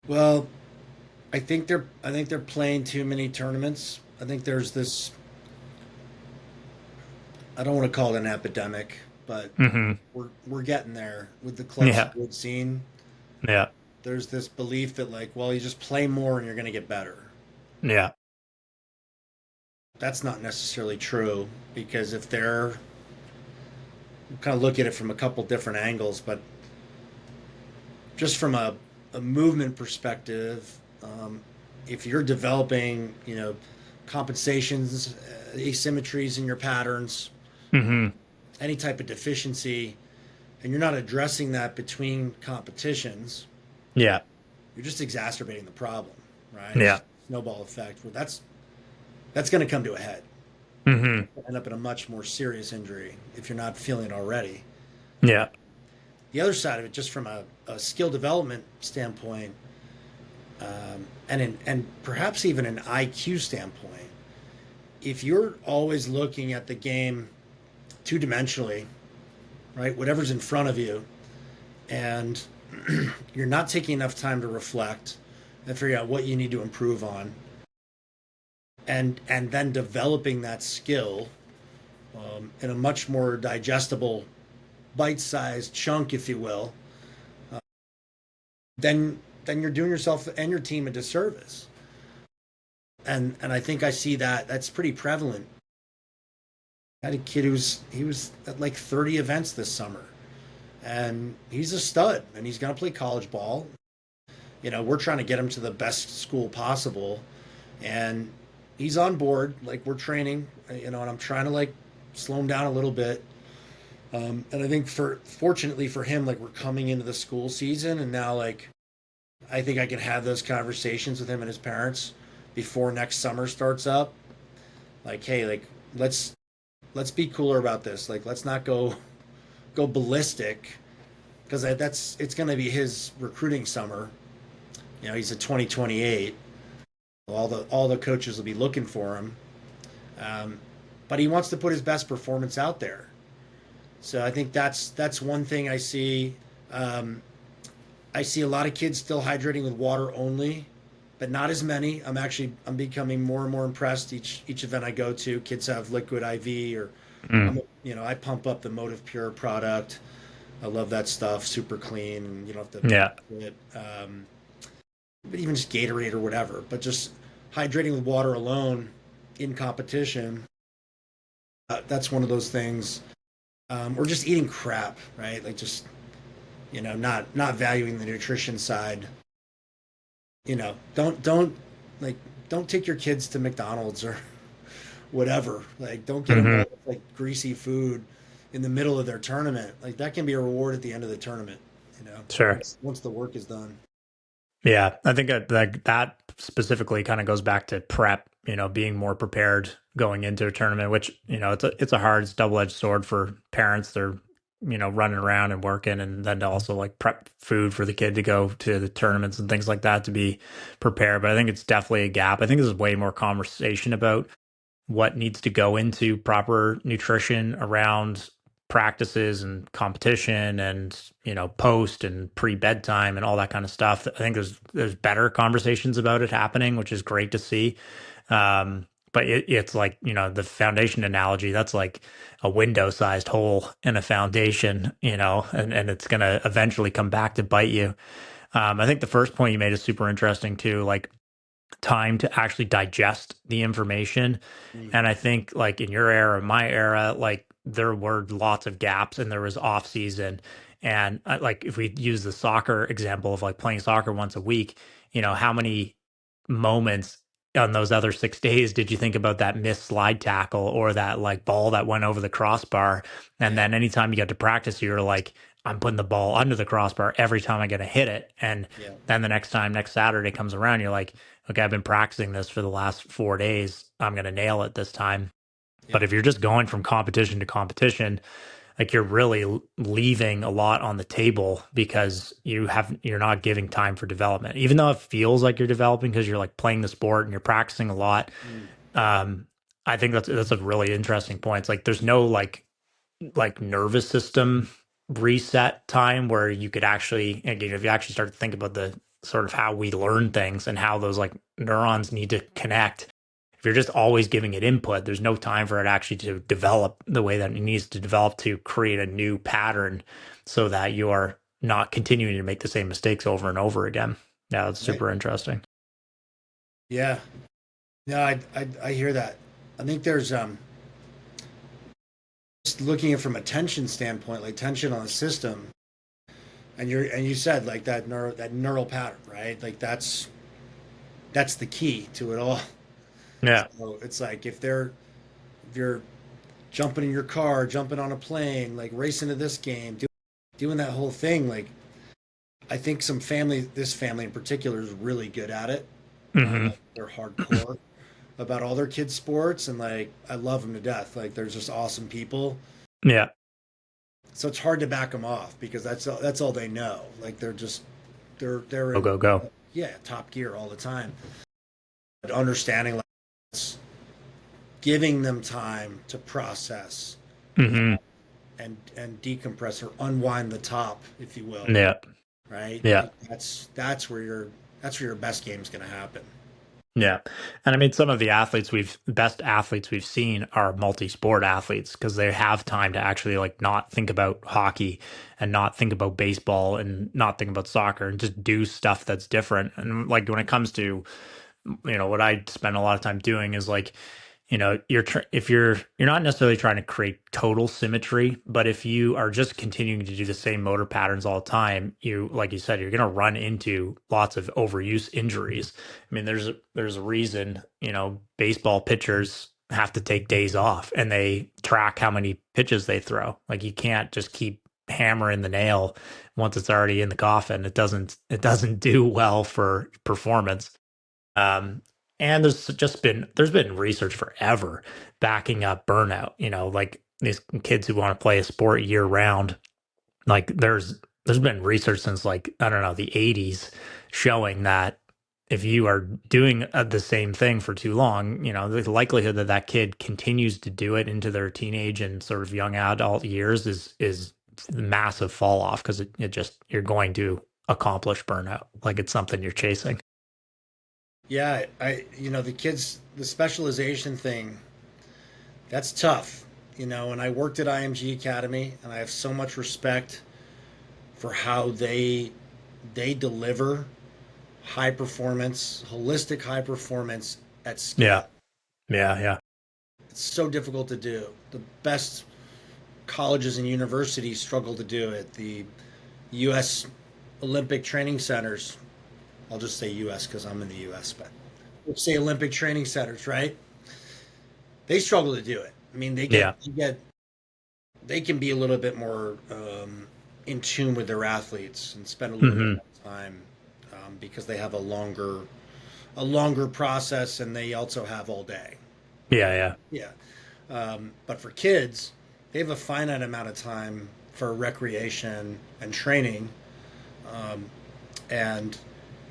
Well, I think they're playing too many tournaments. I think there's this, I don't want to call it an epidemic, but Hmm. we're getting there with the club Yeah, sport scene. yeah, There's this belief that like, well, you just play more and you're going to get better. yeah. That's not necessarily true because if they're kind of look at it from a couple different angles, but just from a movement perspective, if you're developing, compensations, asymmetries in your patterns, Hmm. any type of deficiency, and you're not addressing that between competitions, Yeah, you're just exacerbating the problem, right? It's yeah. just a snowball effect where that's going to come to a head. Hmm. End up in a much more serious injury if you're not feeling it already. Yeah. The other side of it, just from a skill development standpoint, and perhaps even an IQ standpoint, if you're always looking at the game two dimensionally, right, whatever's in front of you, and you're not taking enough time to reflect and figure out what you need to improve on, and then developing that skill in a much more digestible, bite-sized chunk, if you will, then you're doing yourself and your team a disservice. And I think I see that that's pretty prevalent. I had a kid he was at like 30 events this summer, and he's a stud, and he's gonna play college ball. We're trying to get him to the best school possible, and he's on board. Like we're training, and I'm trying to like slow him down a little bit. And I think fortunately for him, like we're coming into the school season, and now like I think I can have those conversations with him and his parents before next summer starts up. Like, hey, like let's be cooler about this. Like, let's not go ballistic because that's it's going to be his recruiting summer. He's a 2028. All the coaches will be looking for him, but he wants to put his best performance out there. So I think that's one thing I see. I see a lot of kids still hydrating with water only, but not as many. I'm becoming more and more impressed each event I go to. Kids have liquid IV or Mm. I pump up the Motive Pure product. I love that stuff, super clean, and you don't have to Yeah. do it. But even just Gatorade or whatever. But just hydrating with water alone in competition, that's one of those things. Or just eating crap, right? Like just not valuing the nutrition side. Don't like don't take your kids to McDonald's or whatever. Like don't get them Hmm. all like greasy food in the middle of their tournament. Like that can be a reward at the end of the tournament. Sure. Once the work is done. Yeah, I think that specifically kind of goes back to prep, being more prepared going into a tournament, which, it's a hard double-edged sword for parents. They're, running around and working and then to also like prep food for the kid to go to the tournaments and things like that to be prepared. But I think it's definitely a gap. I think there's way more conversation about what needs to go into proper nutrition around practices and competition and post and pre bedtime and all that kind of stuff. I think there's better conversations about it happening, which is great to see. But it's like the foundation analogy. That's like a window sized hole in a foundation, and it's gonna eventually come back to bite you. I think the first point you made is super interesting too. Like time to actually digest the information. Mm. And I think like in your era, my era, like there were lots of gaps and there was off season. And like if we use the soccer example of like playing soccer once a week, how many moments on those other 6 days did you think about that missed slide tackle or that like ball that went over the crossbar? And Yeah. then anytime you got to practice, you're like, I'm putting the ball under the crossbar every time I get to hit it. And Yeah. then the next Saturday comes around, you're like, okay, I've been practicing this for the last 4 days. I'm going to nail it this time. But Yeah. if you're just going from competition to competition, like you're really leaving a lot on the table because you're not giving time for development. Even though it feels like you're developing because you're like playing the sport and you're practicing a lot. Mm. Um, I think that's a really interesting point. It's like there's no like nervous system reset time where you could actually, again, if you actually start to think about the sort of how we learn things and how those like neurons need to connect, if you're just always giving it input, there's no time for it actually to develop the way that it needs to develop to create a new pattern so that you are not continuing to make the same mistakes over and over again. Yeah, it's Right. super interesting. Yeah. No, I hear that. I think there's just looking at it from a tension standpoint, like tension on the system, and you said like that neural pattern, right? Like that's the key to it all. Yeah. So it's like if you're jumping in your car, jumping on a plane, like racing to this game, doing that whole thing, like I think this family in particular is really good at it. Hmm. They're hardcore about all their kids' sports, and like I love them to death. Like they're just awesome people. Yeah. So it's hard to back them off because that's all they know. Like they're Go, in go, go. yeah top gear all the time. But understanding like giving them time to process Hmm. and decompress or unwind the top, if you will, Yeah. right? Yeah. Like that's where your best game is going to happen. Yeah. And I mean, some of the best athletes we've seen are multi-sport athletes because they have time to actually like not think about hockey and not think about baseball and not think about soccer and just do stuff that's different. And like when it comes to, what I spend a lot of time doing is like, if you're not necessarily trying to create total symmetry, but if you are just continuing to do the same motor patterns all the time, like you said, you're going to run into lots of overuse injuries. I mean, there's a reason, baseball pitchers have to take days off and they track how many pitches they throw. Like you can't just keep hammering the nail once it's already in the coffin. It doesn't do well for performance. Um, and there's been research forever backing up burnout. Like these kids who want to play a sport year round. Like there's been research since like I don't know the 80s showing that if you are doing the same thing for too long, the likelihood that that kid continues to do it into their teenage and sort of young adult years is massive fall off because it just you're going to accomplish burnout like it's something you're chasing. Yeah, the kids, the specialization thing, that's tough. And I worked at IMG Academy, and I have so much respect for how they deliver high performance, holistic high performance at Yeah. scale. Yeah, yeah. It's so difficult to do. The best colleges and universities struggle to do it. The U.S. Olympic training centers, I'll just say U.S. because I'm in the U.S., but let's say Olympic training centers, right? They struggle to do it. I mean, Yeah. they can be a little bit more in tune with their athletes and spend a little bit Mhm. more time because they have a longer process and they also have all day. Yeah, yeah. Yeah. But for kids, they have a finite amount of time for recreation and training. Um, and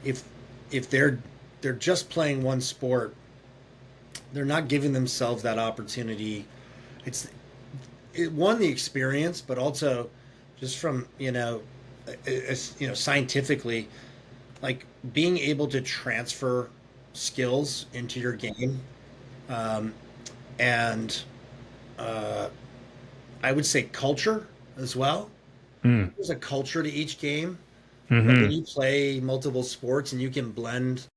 if if they're just playing one sport, they're not giving themselves that opportunity. One, the experience, but also just from scientifically, like being able to transfer skills into your game, um, and uh, I would say culture as well. Mm. There's a culture to each game. Like when Mhm. you play multiple sports and you can blend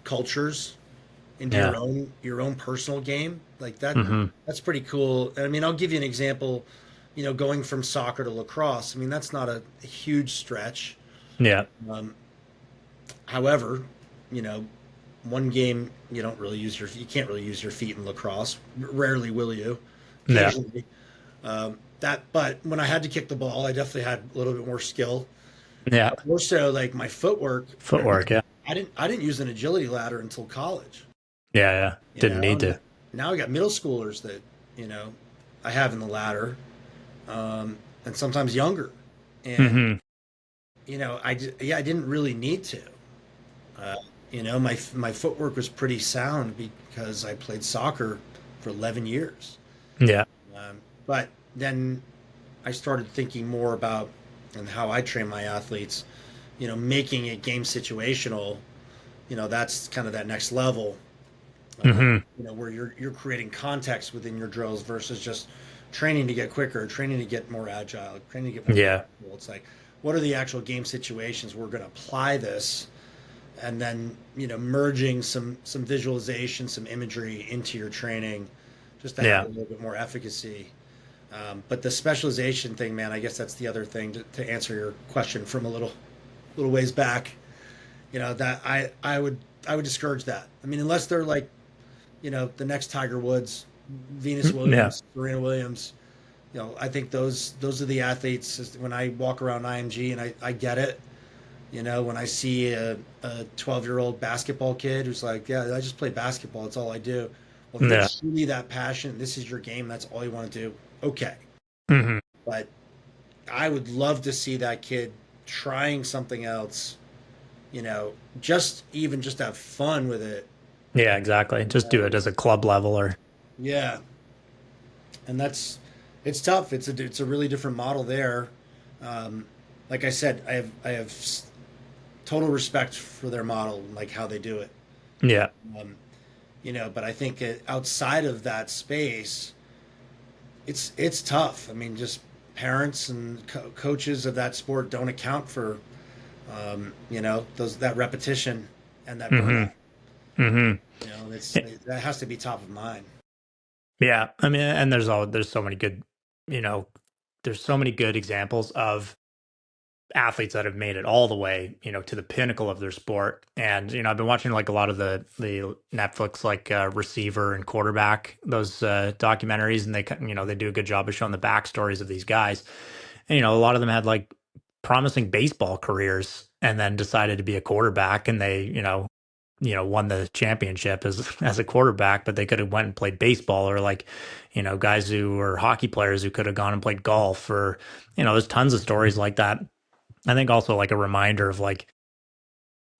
cultures, into Yeah. your own personal game. Like that, Hmm. that's pretty cool. And I mean, I'll give you an example. Going from soccer to lacrosse. I mean, that's not a huge stretch. Yeah. Um, However, you know, one game you can't really use your feet in lacrosse. Rarely will you. Yeah. Occasionally, but when I had to kick the ball, I definitely had a little bit more skill. Yeah. More so, like my footwork. Footwork. Yeah. I didn't use an agility ladder until college. Yeah. Yeah. You Didn't know, need to. now I got middle schoolers that you know I have in the ladder, and sometimes younger. And Hmm. I didn't really need to. Uh, my footwork was pretty sound because I played soccer for 11 years. Yeah. But then I started thinking more about and how I train my athletes. Making it game situational. That's kind of that next level. Hmm. Where you're creating context within your drills versus just training to get quicker, training to get more agile, training to get more Yeah. flexible. It's like, what are the actual game situations we're going to apply this, and then merging some visualization, some imagery into your training, just to have a Yeah. little bit more efficacy. But the specialization thing, man, I guess that's the other thing to answer your question from a little ways back. That I would discourage that. I mean, unless they're like the next Tiger Woods, Venus Yeah. Williams, Serena Williams. I think those are the athletes. When I walk around IMG and I get it. When I see a 12-year-old basketball kid who's like, yeah, I just play basketball. That's all I do. Well, if you're Yeah. truly that passionate, this is your game. That's all you want to do. Okay, Hmm. but I would love to see that kid trying something else. Just have fun with it. Yeah. Exactly. Just do it as a club level or. Yeah, and it's tough. It's a really different model there. Um, like I said, I have total respect for their model, like how they do it. Yeah. Um, but I think outside of that space, it's tough. I mean, just parents and coaches of that sport don't account for those that repetition and that Hmm. burnout. Hmm. That has to be top of mind. Yeah. I mean, and there's so many good, you know, there's so many good examples of athletes that have made it all the way, to the pinnacle of their sport. And I've been watching like a lot of the Netflix like receiver and quarterback those documentaries, and they do a good job of showing the backstories of these guys. And a lot of them had like promising baseball careers, and then decided to be a quarterback, and they won the championship as a quarterback, but they could have went and played baseball, or like guys who were hockey players who could have gone and played golf, or there's tons of stories like that. I think also like a reminder of like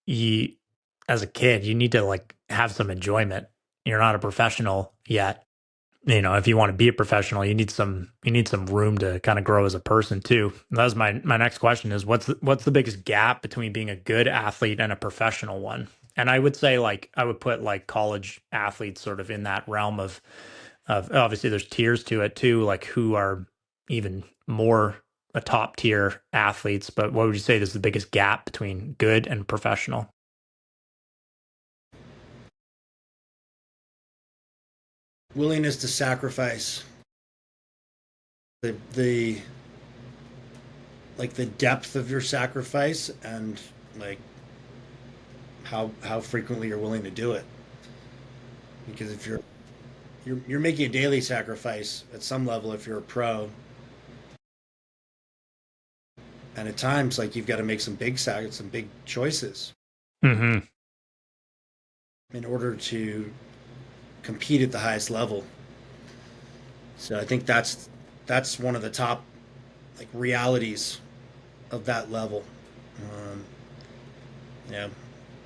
you as a kid, you need to like have some enjoyment. You're not a professional yet. If you want to be a professional, you need some room to kind of grow as a person too. And that was my next question is what's the biggest gap between being a good athlete and a professional one? And I would say like I would put like college athletes sort of in that realm of obviously there's tiers to it too, like who are even more a top tier athletes, but what would you say is the biggest gap between good and professional? Willingness to sacrifice the like the depth of your sacrifice, and like how frequently you're willing to do it. Because if you're making a daily sacrifice at some level if you're a pro, and at times like you've got to make some big choices Hmm. in order to compete at the highest level. So I think that's one of the top like realities of that level. Um, you know,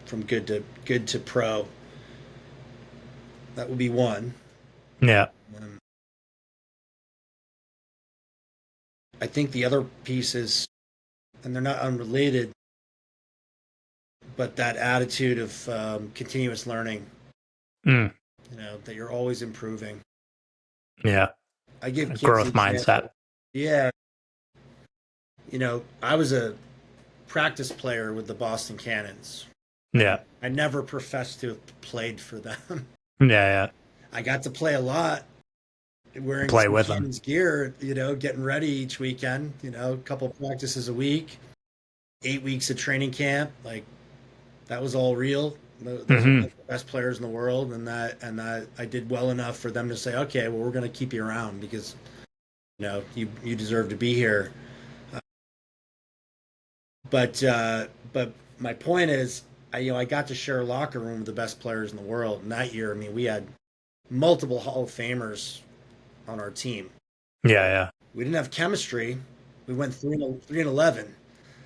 from good to pro. That would be one. Yeah. Um, I think the other piece is, and they're not unrelated, but that attitude of continuous learning. Mm. That you're always improving. Yeah. I give kids the Growth mindset. example. Yeah, I was a practice player with the Boston Cannons. Yeah. I never professed to have played for them. Yeah. Yeah. I got to play a lot wearing Play some with them. James gear, getting ready each weekend, a couple practices a week, 8 weeks of training camp. Like that was all real. Those are Hmm. like the best players in the world, and that I did well enough for them to say, okay, well, we're going to keep you around because you deserve to be here. But my point is, I got to share a locker room with the best players in the world, and that year, I mean, we had multiple Hall of Famers on our team. Yeah. Yeah. We didn't have chemistry. We went 3-11.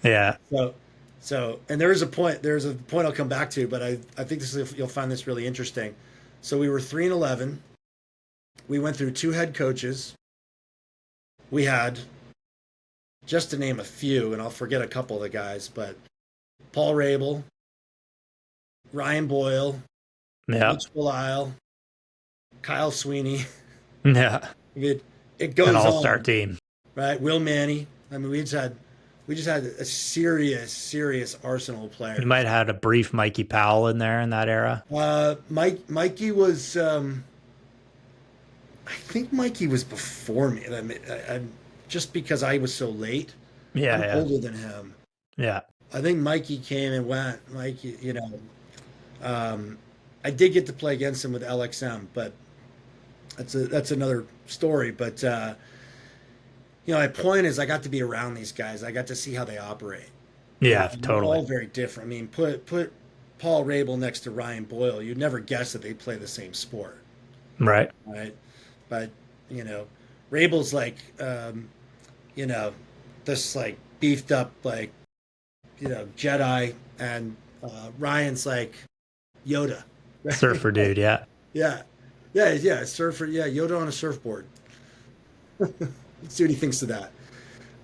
Yeah. And there is a point. There's a point I'll come back to, but I think you'll find this really interesting. So we were 3-11. We went through two head coaches. We had, just to name a few, and I'll forget a couple of the guys, but Paul Rabel, Ryan Boyle, Yeah. Mitch Belisle, Kyle Sweeney. Yeah. It, it An goes all-star on, team. right? Will Manny. I mean, we just had a serious arsenal of You players. might have had a brief Mikey Powell in there in that era. Mikey was. I think Mikey was before me. I mean, just because I was so late. Yeah. I'm Yeah. older than him. Yeah. I think Mikey came and went. Mikey, I did get to play against him with LXM, but that's another story. But my point is, I got to be around these guys. I got to see how they operate. Yeah. And they're Totally. all very different. I mean, put Paul Rabel next to Ryan Boyle. You'd never guess that they play the same sport, Right. right? But Rabel's like, this like beefed up like Jedi, and Ryan's like Yoda. Right? Surfer dude. Yeah. Yeah, yeah, surfer. Yeah, Yoda on a surfboard. Let's see what he thinks of that.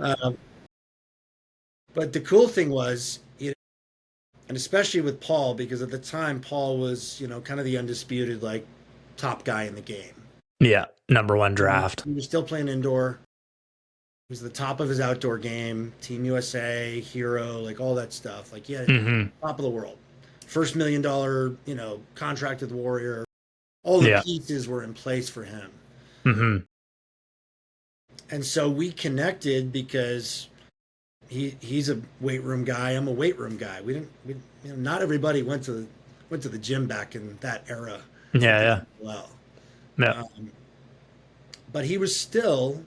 Um, but the cool thing was, and especially with Paul, because at the time Paul was, kind of the undisputed like top guy in the game. Yeah. Number one He draft. he was still playing indoor. He was the top of his outdoor game, Team USA, hero, like all that stuff. Like, yeah, Hmm. top of the world. First $1 million, contract with Warrior. All the Yeah. pieces were in place for him. Hmm. And so we connected because he's a weight room guy. I'm a weight room guy. Not everybody went to the gym back in that era. Yeah. Yeah. Well, Yeah. um, but he was still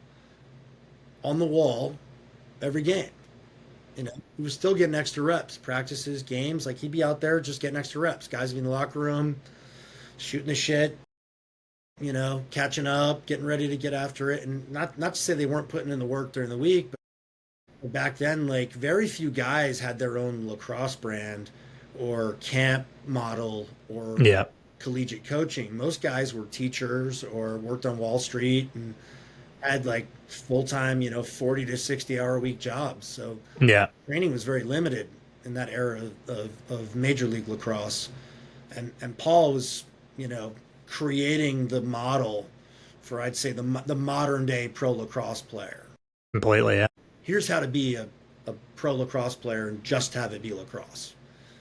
on the wall every game. He was still getting extra reps, practices, games. Like he'd be out there just getting extra reps. Guys would be in the locker room, shooting the shit, catching up, getting ready to get after it. And not to say they weren't putting in the work during the week, but back then, like very few guys had their own lacrosse brand or camp model or Yeah. collegiate coaching. Most guys were teachers or worked on Wall Street and had like full time, 40 to 60 hour a week jobs. So Yeah. training was very limited in that era of Major League Lacrosse. And Paul was, creating the model for, I'd say, the modern day pro lacrosse player. Completely. Yeah. Here's how to be a pro lacrosse player and just have it be lacrosse.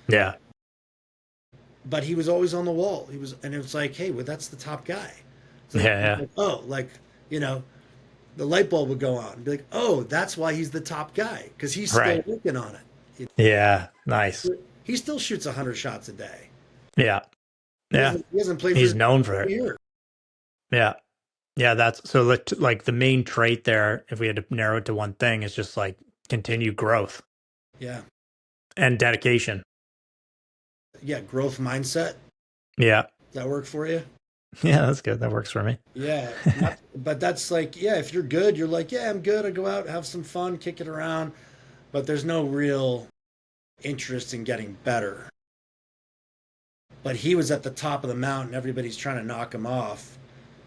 Yeah. But he was always on the wall. And it was like, hey, well, that's the top guy. It's Yeah. like, oh, like, the light bulb would go on and be like, oh, that's why he's the top guy because he's Yeah. still Right. working on it. Yeah. Nice. He still shoots 100 shots a day. Yeah. He Yeah. hasn't, he hasn't played He's for known for a it. year. Yeah. Yeah. That's so like the main trait there, if we had to narrow it to one thing, is just like continued growth Yeah. and dedication. Yeah. Growth mindset. Yeah. Does that work for you? Yeah. That's good. That works for me. Yeah. But that's like, yeah, if you're good, you're like, yeah, I'm good. I go out, have some fun, kick it around. But there's no real interest in getting better. But he was at the top of the mountain. Everybody's trying to knock him off.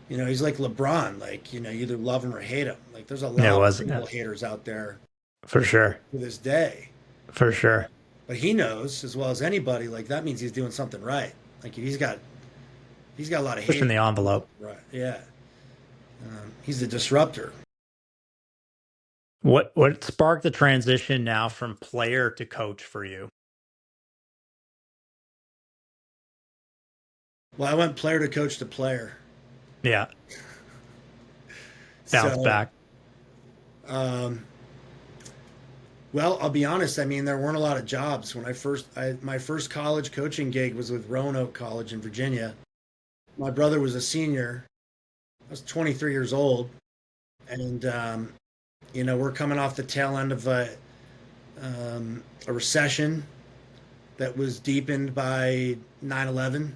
He's like LeBron. Like, you either love him or hate him. Like, there's a lot Yeah, it of was real haters out there for sure. to this day. For sure. But he knows as well as anybody, like, that means he's doing something right. Like, he's got a lot of Pushing hate. the envelope. Right. Yeah. He's the disruptor. What sparked the transition now from player to coach for you? Well, I went player to coach to player. Yeah. Bounce So, back. um, well, I'll be honest. I mean, there weren't a lot of jobs when my first college coaching gig was with Roanoke College in Virginia. My brother was a senior. I was 23 years old, and we're coming off the tail end of a recession that was deepened by 9/11,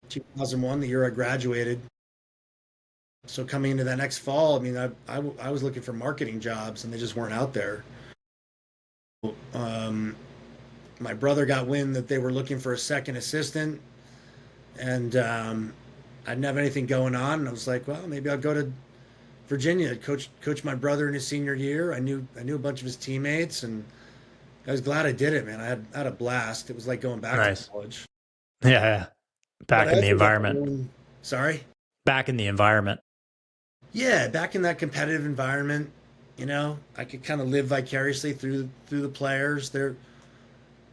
2001, the year I graduated. So coming into that next fall, I mean, I was looking for marketing jobs, and they just weren't out there. Um, my brother got wind that they were looking for a second assistant, and I didn't have anything going on. And I was like, well, maybe I'll go to Virginia, coach my brother in his senior year. I knew a bunch of his teammates, and I was glad I did it, man. I had a blast. It was like going back to Nice. college. Yeah, yeah. But Back I in the also got to environment. learn. Sorry. Back in the environment. Yeah, back in that competitive environment, I could kind of live vicariously through the players. They're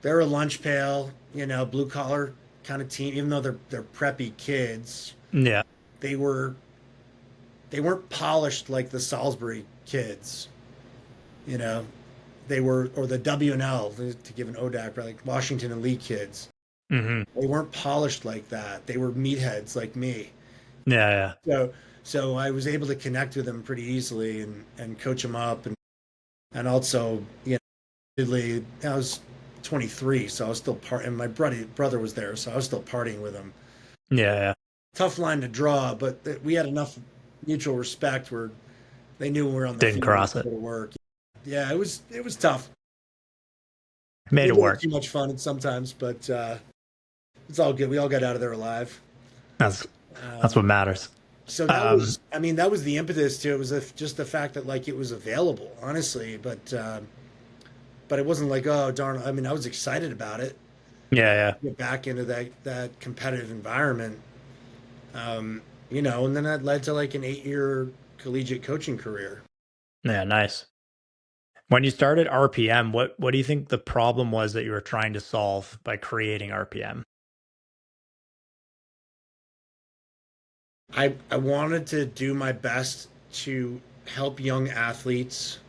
a lunch pail, blue collar kind of team. Even though they're preppy kids, Yeah. they were they weren't polished like the Salisbury kids. You know, they were, or the WNL, to give an ODAC, like Washington and Lee kids. Hmm. They weren't polished like that. They were meatheads like me. Yeah, yeah. So I was able to connect with them pretty easily and coach them up, and also, admittedly, I was 23, so I was still and my brother was there, so I was still partying with him. Yeah, yeah. Tough line to draw, but we had enough mutual respect where they knew when we were on the Didn't field we cross could it. go to work. Yeah, it was tough. A Made it little work. too much fun sometimes, but it's all good. We all got out of there alive. That's Um, what matters. so Um, that was the impetus to it, was just the fact that like it was available, honestly. But it wasn't like, oh darn. I mean, I was excited about it. yeah, yeah. Get back into that competitive environment. Um, and then that led to like an 8-year collegiate coaching career. Yeah, nice. When you started RPM, what do you think the problem was that you were trying to solve by creating RPM? I wanted to do my best to help young athletes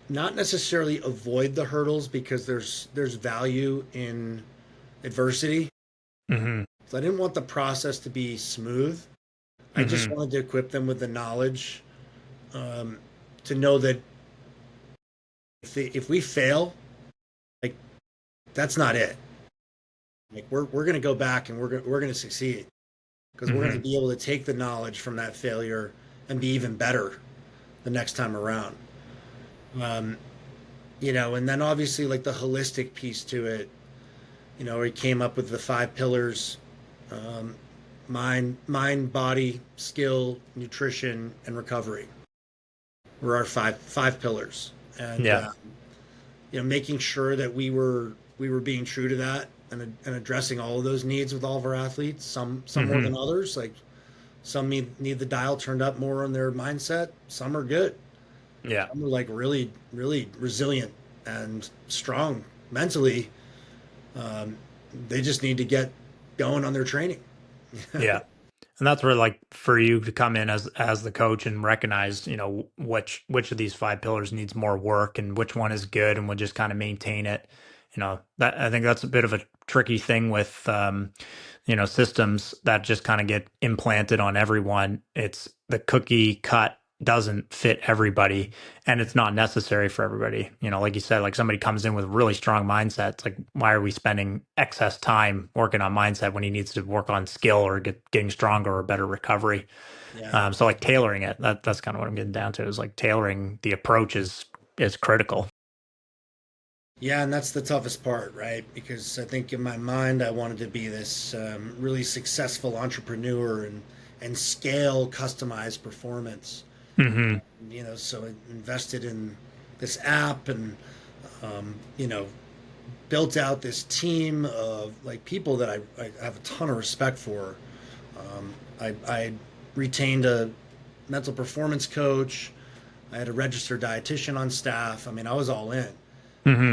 not necessarily avoid the hurdles, because there's value in adversity. Hmm. So I didn't want the process to be smooth. I just Hmm. wanted to equip them with the knowledge, um, to know that if we fail, like, that's not it. Like, we're going to go back, and we're going to succeed, because we're going to Hmm. be able to take the knowledge from that failure and be even better the next time around. Um, and then obviously like the holistic piece to it, we came up with the 5 pillars: um, mind, body, skill, nutrition, and recovery were our five pillars. And Yeah. making sure that we were being true to that, and addressing all of those needs with all of our athletes. Some more Hmm. than others. Like, some need the dial turned up more on their mindset. Some are good. Yeah. Some are like really, really resilient and strong mentally. Um, they just need to get going on their training. Yeah. And that's where, like, for you to come in as the coach and recognize, which of these 5 pillars needs more work and which one is good, and would just kind of maintain it. That I think that's a bit of a tricky thing with systems that just kind of get implanted on everyone. It's the cookie cut doesn't fit everybody, and it's not necessary for everybody. Like you said, like somebody comes in with a really strong mindset. It's like, why are we spending excess time working on mindset when he needs to work on skill or getting stronger or better recovery? Yeah. So like tailoring it, that's kind of what I'm getting down to, is like tailoring the approach is critical. Yeah, and that's the toughest part, right? Because I think in my mind, I wanted to be this really successful entrepreneur, and scale customized performance. Hmm. So I invested in this app, and um, you know, built out this team of like people that I have a ton of respect for. I retained a mental performance coach. I had a registered dietitian on staff. I mean, I was all in. Hmm.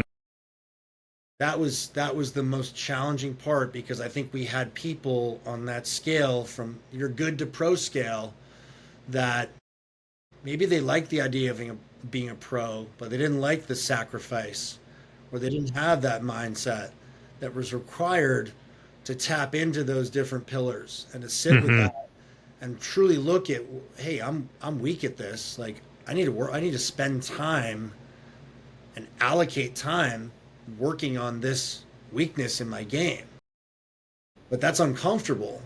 that was the most challenging part, because I think we had people on that scale, from your good to pro scale, that maybe they liked the idea of being a pro, but they didn't like the sacrifice, or they didn't have that mindset that was required to tap into those different pillars and to sit with Hmm. that and truly look at, hey, I'm weak at this. Like, I need to work. I need to spend time and allocate time working on this weakness in my game. But that's uncomfortable.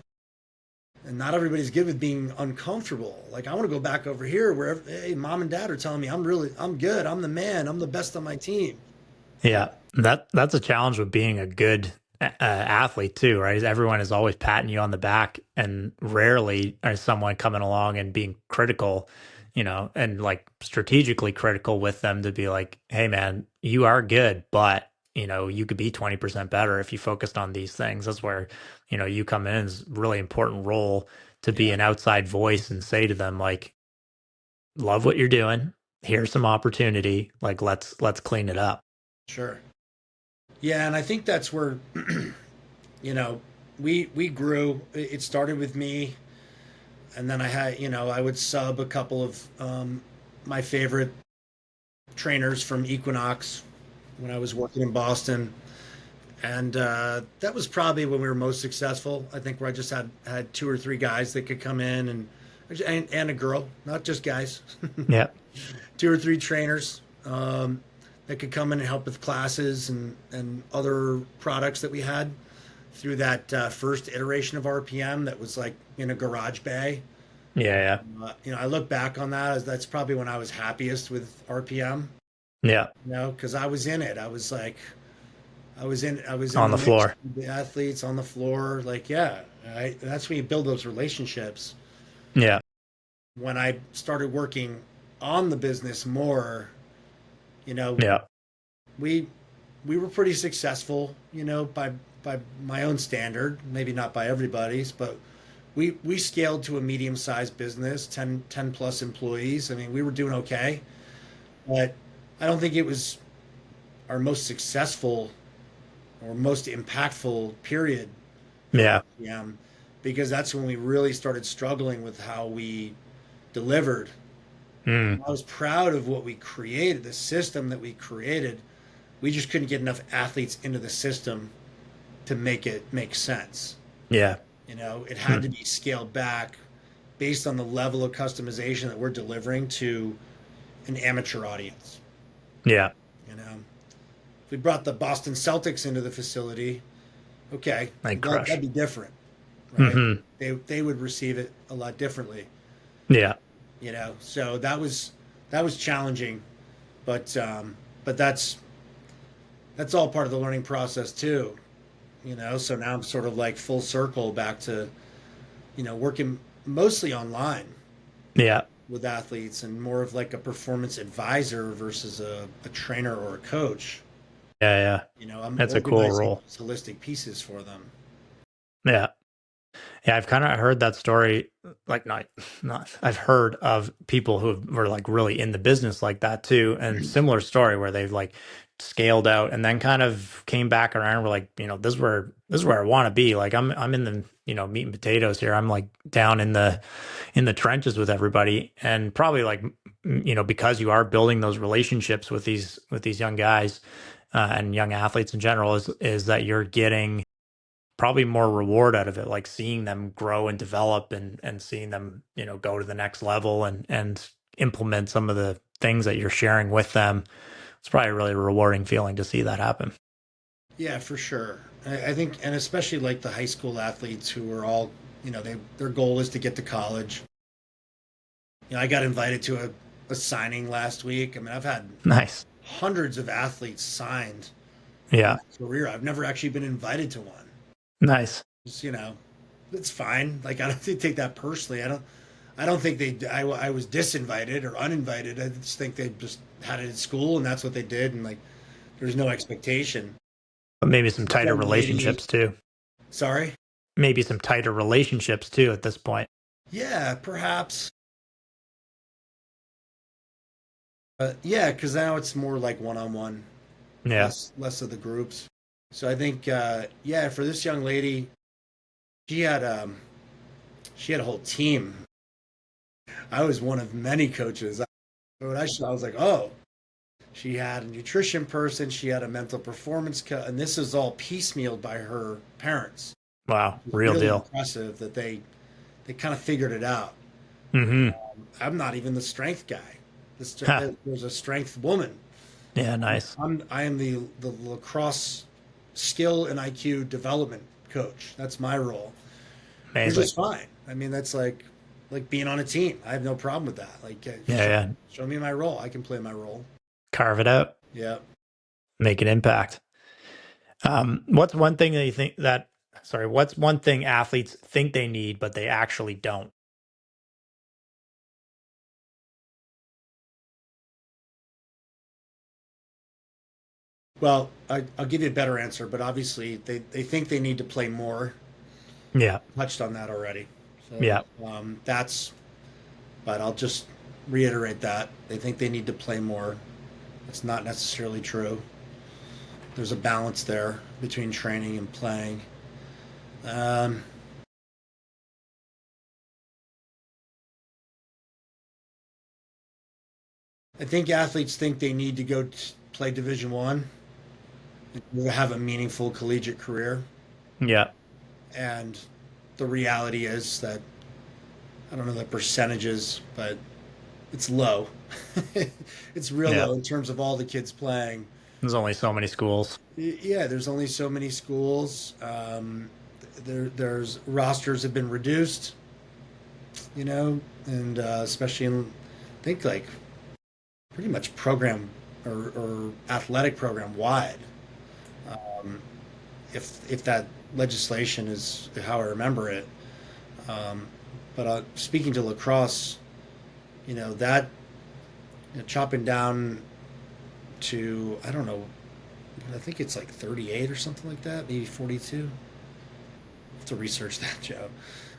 And not everybody's good with being uncomfortable. Like, I want to go back over here where, hey, mom and dad are telling me I'm good. I'm the man. I'm the best on my team. Yeah, that's a challenge with being a good athlete too, right? Is everyone is always patting you on the back, and rarely is someone coming along and being critical, and like strategically critical with them to be like, "Hey, man, you are good, but you could be 20% better if you focused on these things." That's where you come in is a really important role to be Yeah, an outside voice and say to them like, "Love what you're doing. Here's some opportunity. Like, let's clean it up." sure. Yeah, and I think that's where you know we grew. It started with me, and then I had, I would sub a couple of my favorite trainers from Equinox when I was working in Boston, and that was probably when we were most successful. I think where I just had two or three guys that could come in, and a girl, not just guys, Yeah. two or three trainers that could come in and help with classes and other products that we had through that first iteration of RPM that was like in a garage bay. Yeah, I look back on that as that's probably when I was happiest with RPM. yeah. Because I was in it. I was like, I was in On the the mix floor. with the athletes on the floor. Like, yeah, that's when you build those relationships. Yeah, When I started working on the business more, you know, yeah, we we were pretty successful, by my own standard, maybe not by everybody's, but we scaled to a medium-sized business, 10 plus employees. I mean, we were doing okay, but I don't think it was our most successful or most impactful period for yeah. RPM, because that's when we really started struggling with how we delivered. Mm, I was proud of what we created, the system that we created. We just couldn't get enough athletes into the system to make it make sense. yeah. It had Mm, to be scaled back based on the level of customization that we're delivering to an amateur audience. yeah. You know, if we brought the Boston Celtics into the facility, okay, Like that'd crush. be different, right? Hmm. They would receive it a lot differently. Yeah, So that was challenging, but that's all part of the learning process too. So now I'm sort of like full circle back to working mostly online yeah, with athletes, and more of like a performance advisor versus a trainer or a coach. yeah, yeah. I'm That's a cool organizing role. those holistic pieces for them. Yeah. Yeah, I've kind of heard that story. Like, not. I've heard of people who were like really in the business like that too, and similar story where they've like scaled out and then kind of came back around. And were like, this is where I want to be. Like, I'm in the meat and potatoes here. I'm like down in the trenches with everybody, and probably like because you are building those relationships with these young guys and young athletes in general, is that you're getting probably more reward out of it, like seeing them grow and develop and seeing them, go to the next level and implement some of the things that you're sharing with them. It's probably a really rewarding feeling to see that happen. Yeah, for sure. I think, and especially like the high school athletes who are all, their goal is to get to college. I got invited to a signing last week. I mean, I've had Nice. hundreds of athletes signed in Yeah. my career. I've never actually been invited to one. Nice. Just, it's fine. Like, I don't take that personally. I don't think I was disinvited or uninvited. I just think they just had it at school and that's what they did. And like, there's no expectation. But maybe some This tighter young lady, relationships too. sorry. Maybe some tighter relationships too at this point. Yeah, perhaps. Yeah, because now it's more like one on one, Yeah. less of the groups. So I think, yeah, for this young lady, she had she had a whole team. I was one of many coaches. When I saw, I was like, oh, she had a nutrition person, she had a mental performance and this is all piecemealed by her parents. Wow, It's real really deal. impressive that they kind of figured it out. Mm-hmm. I'm not even the strength guy. Ha. There's a strength woman. Yeah, nice. I am the lacrosse skill and IQ development coach. That's my role, which Amazing. is fine. I mean, that's like being on a team. I have no problem with that. Like, Yeah, yeah. show me my role. I can play my role. Carve it out, Yeah. make an impact. What's one thing that you think that, sorry, what's one thing athletes think they need, but they actually don't? Well, I'll give you a better answer, but obviously they think they need to play more. Yeah, Touched on that already. So yeah, that's, but I'll just reiterate that. They think they need to play more. It's not necessarily true. There's a balance there between training and playing. Um, I think athletes think they need to go play Division One to have a meaningful collegiate career, yeah, and the reality is that I don't know the percentages, but it's low. It's real yeah. low in terms of all the kids playing. There's only so many schools. Yeah, there's only so many schools. There's rosters have been reduced, and especially in, I think like pretty much program or athletic program wide. Um, if that legislation is how I remember it, um, but speaking to lacrosse, that chopping down to I don't know, I think it's like 38 or something like that, maybe 42. I have to research that, Joe,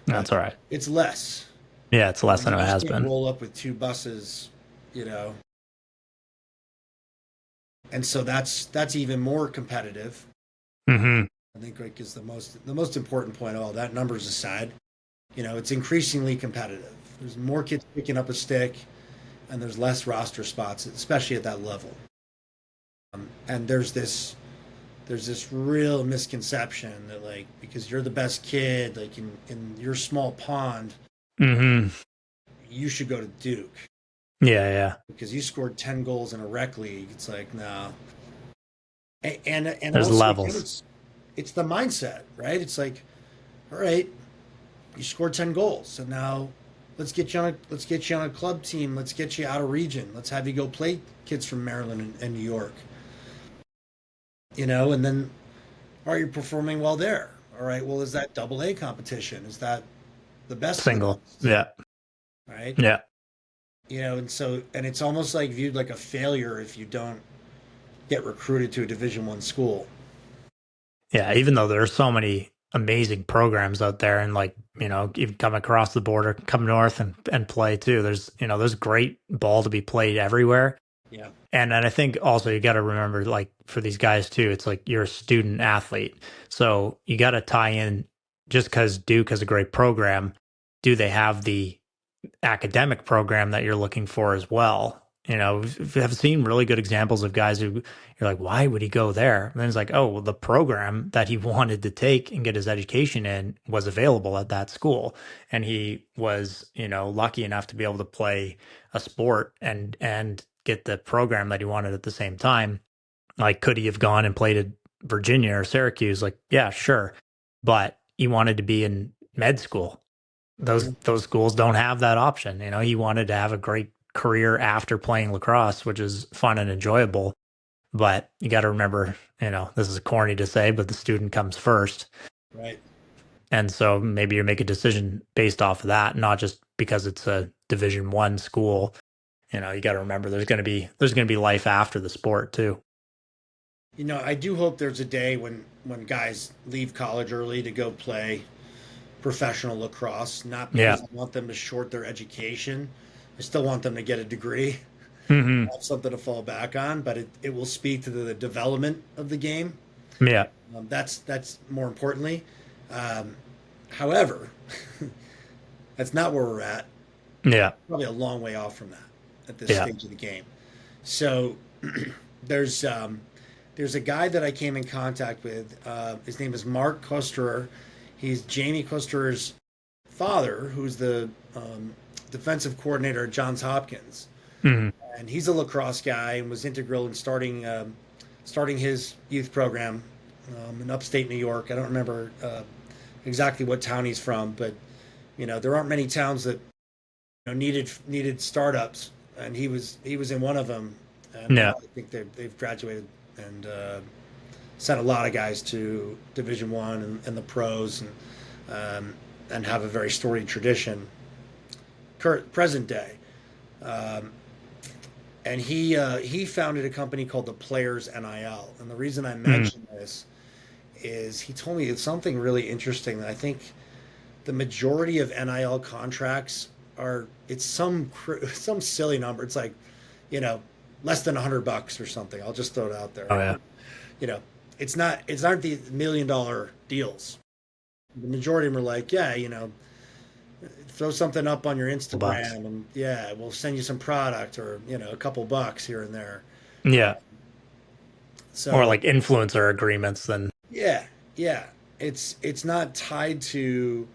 but That's all right. it's less. Yeah, it's less than You it just has can't been. roll up with two buses, you know, and so that's even more competitive. Hmm. I think like is the most important point of all that. Numbers aside, it's increasingly competitive. There's more kids picking up a stick, and there's less roster spots, especially at that level. And there's this real misconception that like because you're the best kid, like in your small pond, Hmm. you should go to Duke Yeah, yeah. because you scored 10 goals in a rec league. It's like no, and There's also again, levels. it's the mindset, right? It's like, all right, you scored 10 goals, so now let's get you on a club team. Let's get you out of region. Let's have you go play kids from Maryland and New York, and then are you performing well there? All right, well, is that double A competition? Is that the best of the Single. best? Yeah, Right? yeah. And it's almost like viewed like a failure if you don't get recruited to a Division One school. Yeah, even though there's so many amazing programs out there and like, even come across the border, come north and play too. There's great ball to be played everywhere. Yeah. And I think also you got to remember, like for these guys too, it's like you're a student athlete. So you got to tie in just because Duke has a great program, do they have the academic program that you're looking for as well? Have seen really good examples of guys who you're like, why would he go there? And then it's like, oh, well, the program that he wanted to take and get his education in was available at that school. And he was, lucky enough to be able to play a sport and get the program that he wanted at the same time. Like, could he have gone and played at Virginia or Syracuse? Like, yeah, sure. But he wanted to be in med school. Those Mhm. those schools don't have that option. He wanted to have a great career after playing lacrosse, which is fun and enjoyable. But you got to remember, this is corny to say, but the student comes first. Right. And so maybe you make a decision based off of that, not just because it's a Division One school. You got to remember there's going to be life after the sport too. I do hope there's a day when guys leave college early to go play professional lacrosse, not Yeah. because I want them to short their education. I still want them to get a degree, Hmm. have something to fall back on, but it will speak to the development of the game. Yeah. That's more importantly. Um, However, that's not where we're at. Yeah. Probably a long way off from that at this Yeah. stage of the game. So there's there's a guy that I came in contact with. His name is Mark Kosterer. He's Jamie Kosterer's father, who's the defensive coordinator at Johns Hopkins, Mhm. and he's a lacrosse guy and was integral in starting his youth program in upstate New York. I don't remember exactly what town he's from, but there aren't many towns that needed startups, and he was in one of them. And now Yeah. I think they've graduated and sent a lot of guys to Division One and the pros, and have a very storied tradition, current present day. Um, and he founded a company called the Players NIL. And the reason I Mhm. mention this is he told me it's something really interesting that I think the majority of NIL contracts are it's some silly number. It's like, you know, less than $100 or something. I'll just throw it out Oh there. yeah. You know, it's aren't the $1 million deals. The majority of them are like, yeah, throw something up on your Bucks. Instagram, and yeah, we'll send you some product, or a couple bucks here and there. Uh, Yeah. Or so like influencer agreements then. yeah, yeah, it's not tied to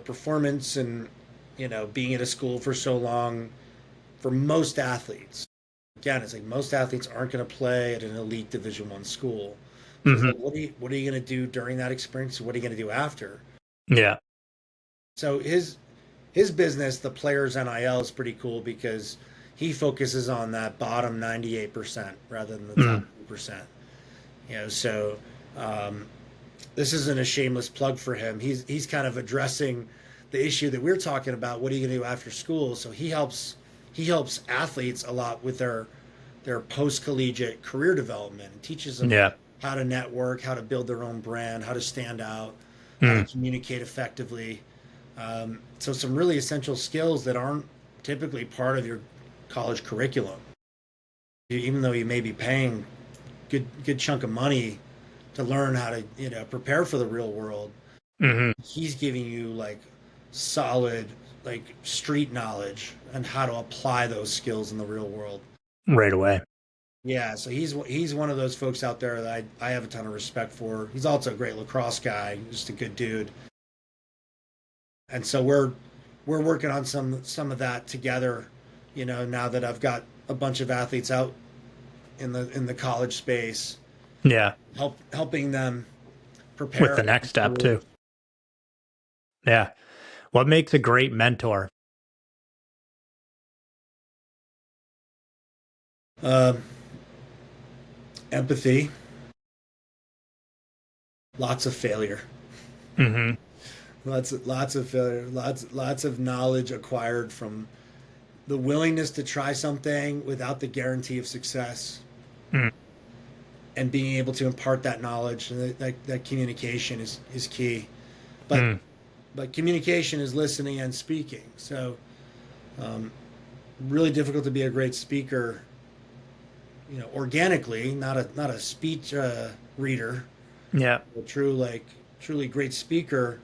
performance and being at a school for so long. For most athletes, again, it's like most athletes aren't going to play at an elite Division 1 school. So it's Mhm. like, what are you going to do during that experience? What are you going to do after? Yeah. So his business, the Players NIL, is pretty cool because he focuses on that bottom 98% rather than the top Mhm. 2%. So um, this isn't a shameless plug for him. He's kind of addressing the issue that we're talking about. What are you going to do after school? So he helps athletes a lot with their post collegiate career development, and teaches them Yeah. how to network, how to build their own brand, how to stand out, how to Mhm. communicate effectively. So some really essential skills that aren't typically part of your college curriculum, even though you may be paying good chunk of money to learn how to prepare for the real world. Mhm. He's giving you like solid like street knowledge and how to apply those skills in the real world. Right away. Yeah, so he's one of those folks out there that I have a ton of respect for. He's also a great lacrosse guy, just a good dude. And so we're working on some of that together. Now that I've got a bunch of athletes out in the college space, Yeah. helping them With prepare the for next step careers. too. Yeah. What makes a great mentor? Um, Empathy, lots of failure, Mhm. lots of failure, lots of knowledge acquired from the willingness to try something without the guarantee of success, Mhm. and being able to impart that knowledge, and that communication is key. But Mhm. communication is listening and speaking. So um, really difficult to be a great speaker, organically, not a speech reader. Yeah. A truly great speaker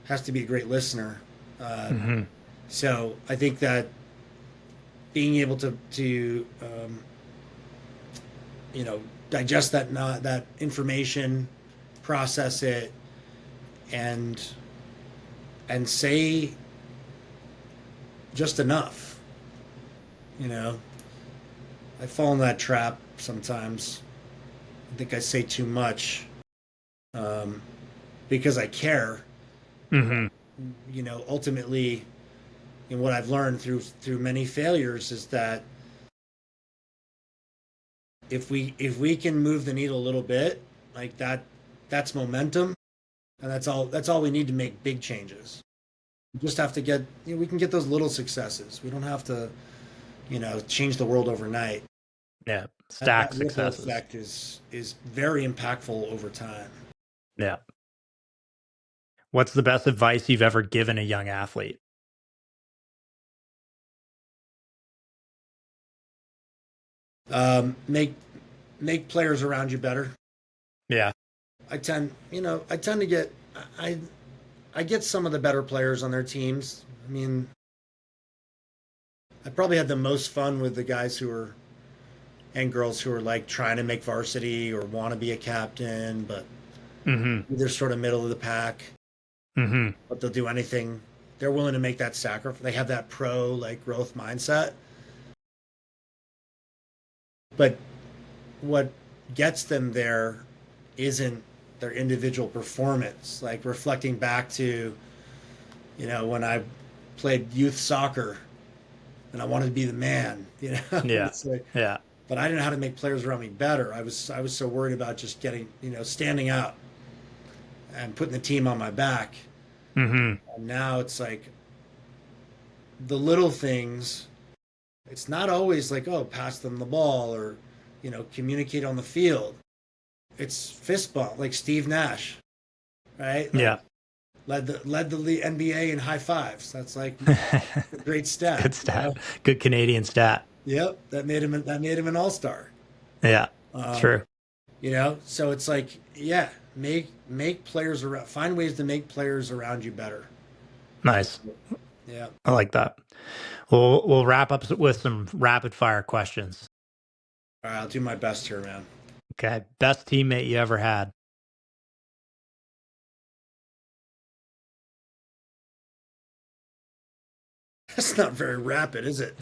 has to be a great listener. Uh, Mhm. so I think that being able to digest that information, process it, and say just enough. You know, I fall in that trap sometimes. I think I say too much, um, because I care. Mhm. Ultimately, what I've learned through many failures is that if we can move the needle a little bit, like that's momentum, and that's all we need to make big changes. We just have to we can get those little successes. We don't have to change the world overnight. Yeah. That Stack ripple successes. effect is very impactful over time. Yeah. What's the best advice you've ever given a young athlete? Make players around you better. Yeah. I tend to get, I, I get some of the better players on their teams. I mean, I probably had the most fun with the guys who are and girls who are like trying to make varsity or want to be a captain, but Mm-hmm. they're sort of middle of the pack. Mm-hmm. But they'll do anything. They're willing to make that sacrifice. They have that pro like growth mindset. But what gets them there isn't their individual performance. Like reflecting back to, when I played youth soccer and I wanted to be the man, Yeah. it's like, Yeah. but I didn't know how to make players around me better. I was so worried about just getting, standing out and putting the team on my back. Mm-hmm. And now it's like the little things. It's not always like, oh, pass them the ball or, communicate on the field. It's fist bump, like Steve Nash, right? Like Yeah. led the NBA in high fives. That's like a great stat. Good stat. Good Canadian stat. Yep, that made him an all-star. Yeah. Um, True. so it's like, yeah, make players around, find ways to make players around you better. Nice. Yeah. I like that. We'll wrap up with some rapid fire questions. All right, I'll do my best here, man. Okay. Best teammate you ever had? That's not very rapid, is it?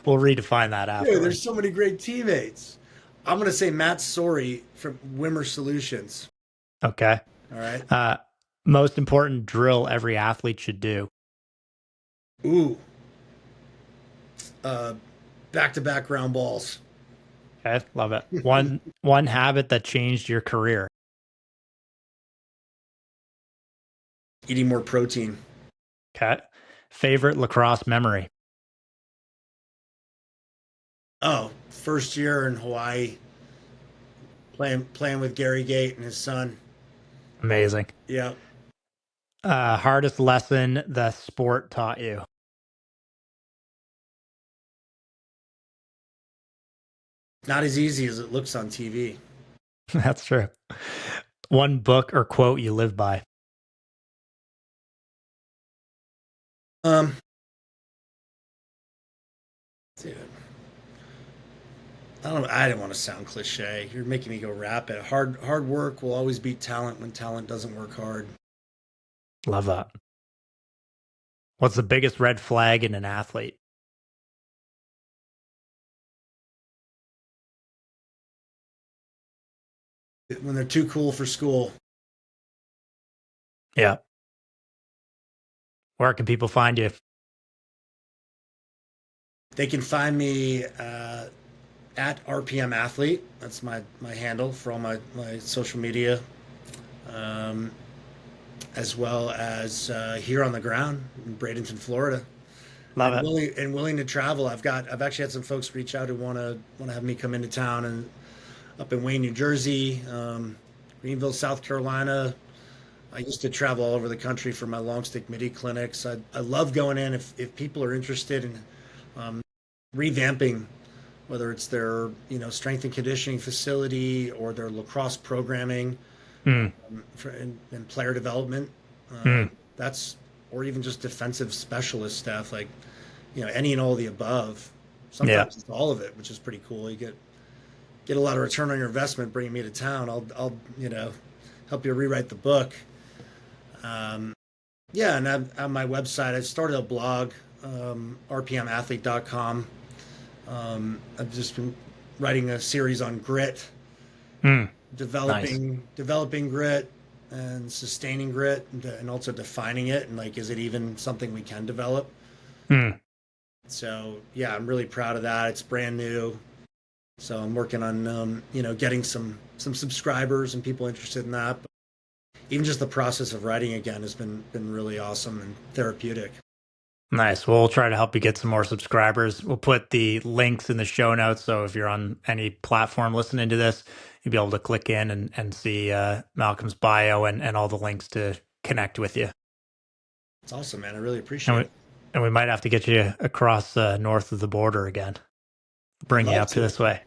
We'll redefine that Dude, there's afterwards. so many great teammates. I'm gonna say Matt Sorey from Wimmer Solutions. Okay. All right. Most important drill every athlete should do. Ooh. Uh, back-to-back ground balls. Okay. Love it. One habit that changed your career. Eating more protein. Okay. Favorite lacrosse memory. Oh, first year in Hawaii, playing with Gary Gate and his son. Amazing. Yeah. Hardest lesson the sport taught you. Not as easy as it looks on TV. That's true. One book or quote you live by. Um, Dude, I don't. I didn't want to sound cliche. You're making me go rapid. Hard work will always beat talent when talent doesn't work hard. Love that. What's the biggest red flag in an athlete? When they're too cool for school, Yeah. Where can people find you? they can find me at RPM Athlete. That's my handle for all my social media, um, as well as here on the ground in Bradenton, Florida. Love And it. willing to travel. I've actually had some folks reach out who want to have me come into town and up in Wayne, New Jersey, Greenville, South Carolina. I used to travel all over the country for my long stick midi clinics. I love going in if people are interested in revamping, whether it's their strength and conditioning facility or their lacrosse programming, Mm, and player development. mm, That's or even just defensive specialist stuff, like any and all of the above. yeah. Sometimes it's all of it, which is pretty cool. You get a lot of return on your investment bringing me to town. I'll help you rewrite the book. Um, yeah, and on my website, I started a blog, rpmathlete.com. I've just been writing a series on grit, Mm, nice. developing grit and sustaining grit, and also defining it, and like, is it even something we can develop? Mm, So yeah, I'm really proud of that. It's brand new, so I'm working on getting some subscribers and people interested in that. But even just the process of writing again has been really awesome and therapeutic. nice. We'll try to help you get some more subscribers. We'll put the links in the show notes. So if you're on any platform listening to this, you'll be able to click in and see Malcolm's bio and all the links to connect with you. It's awesome, man. I really And appreciate we, it. and we might have to get you across north of the border again. I'd Bring you love up to to. this way.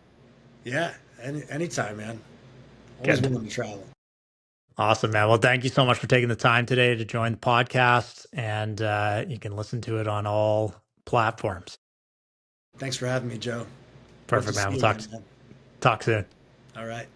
Yeah, anytime, man. Always Good. willing to travel. Awesome, man. Well, thank you so much for taking the time today to join the podcast, and you can listen to it on all platforms. Thanks for having me, Joe. Hope to Perfect, man. see We'll you again, man. talk soon. All right.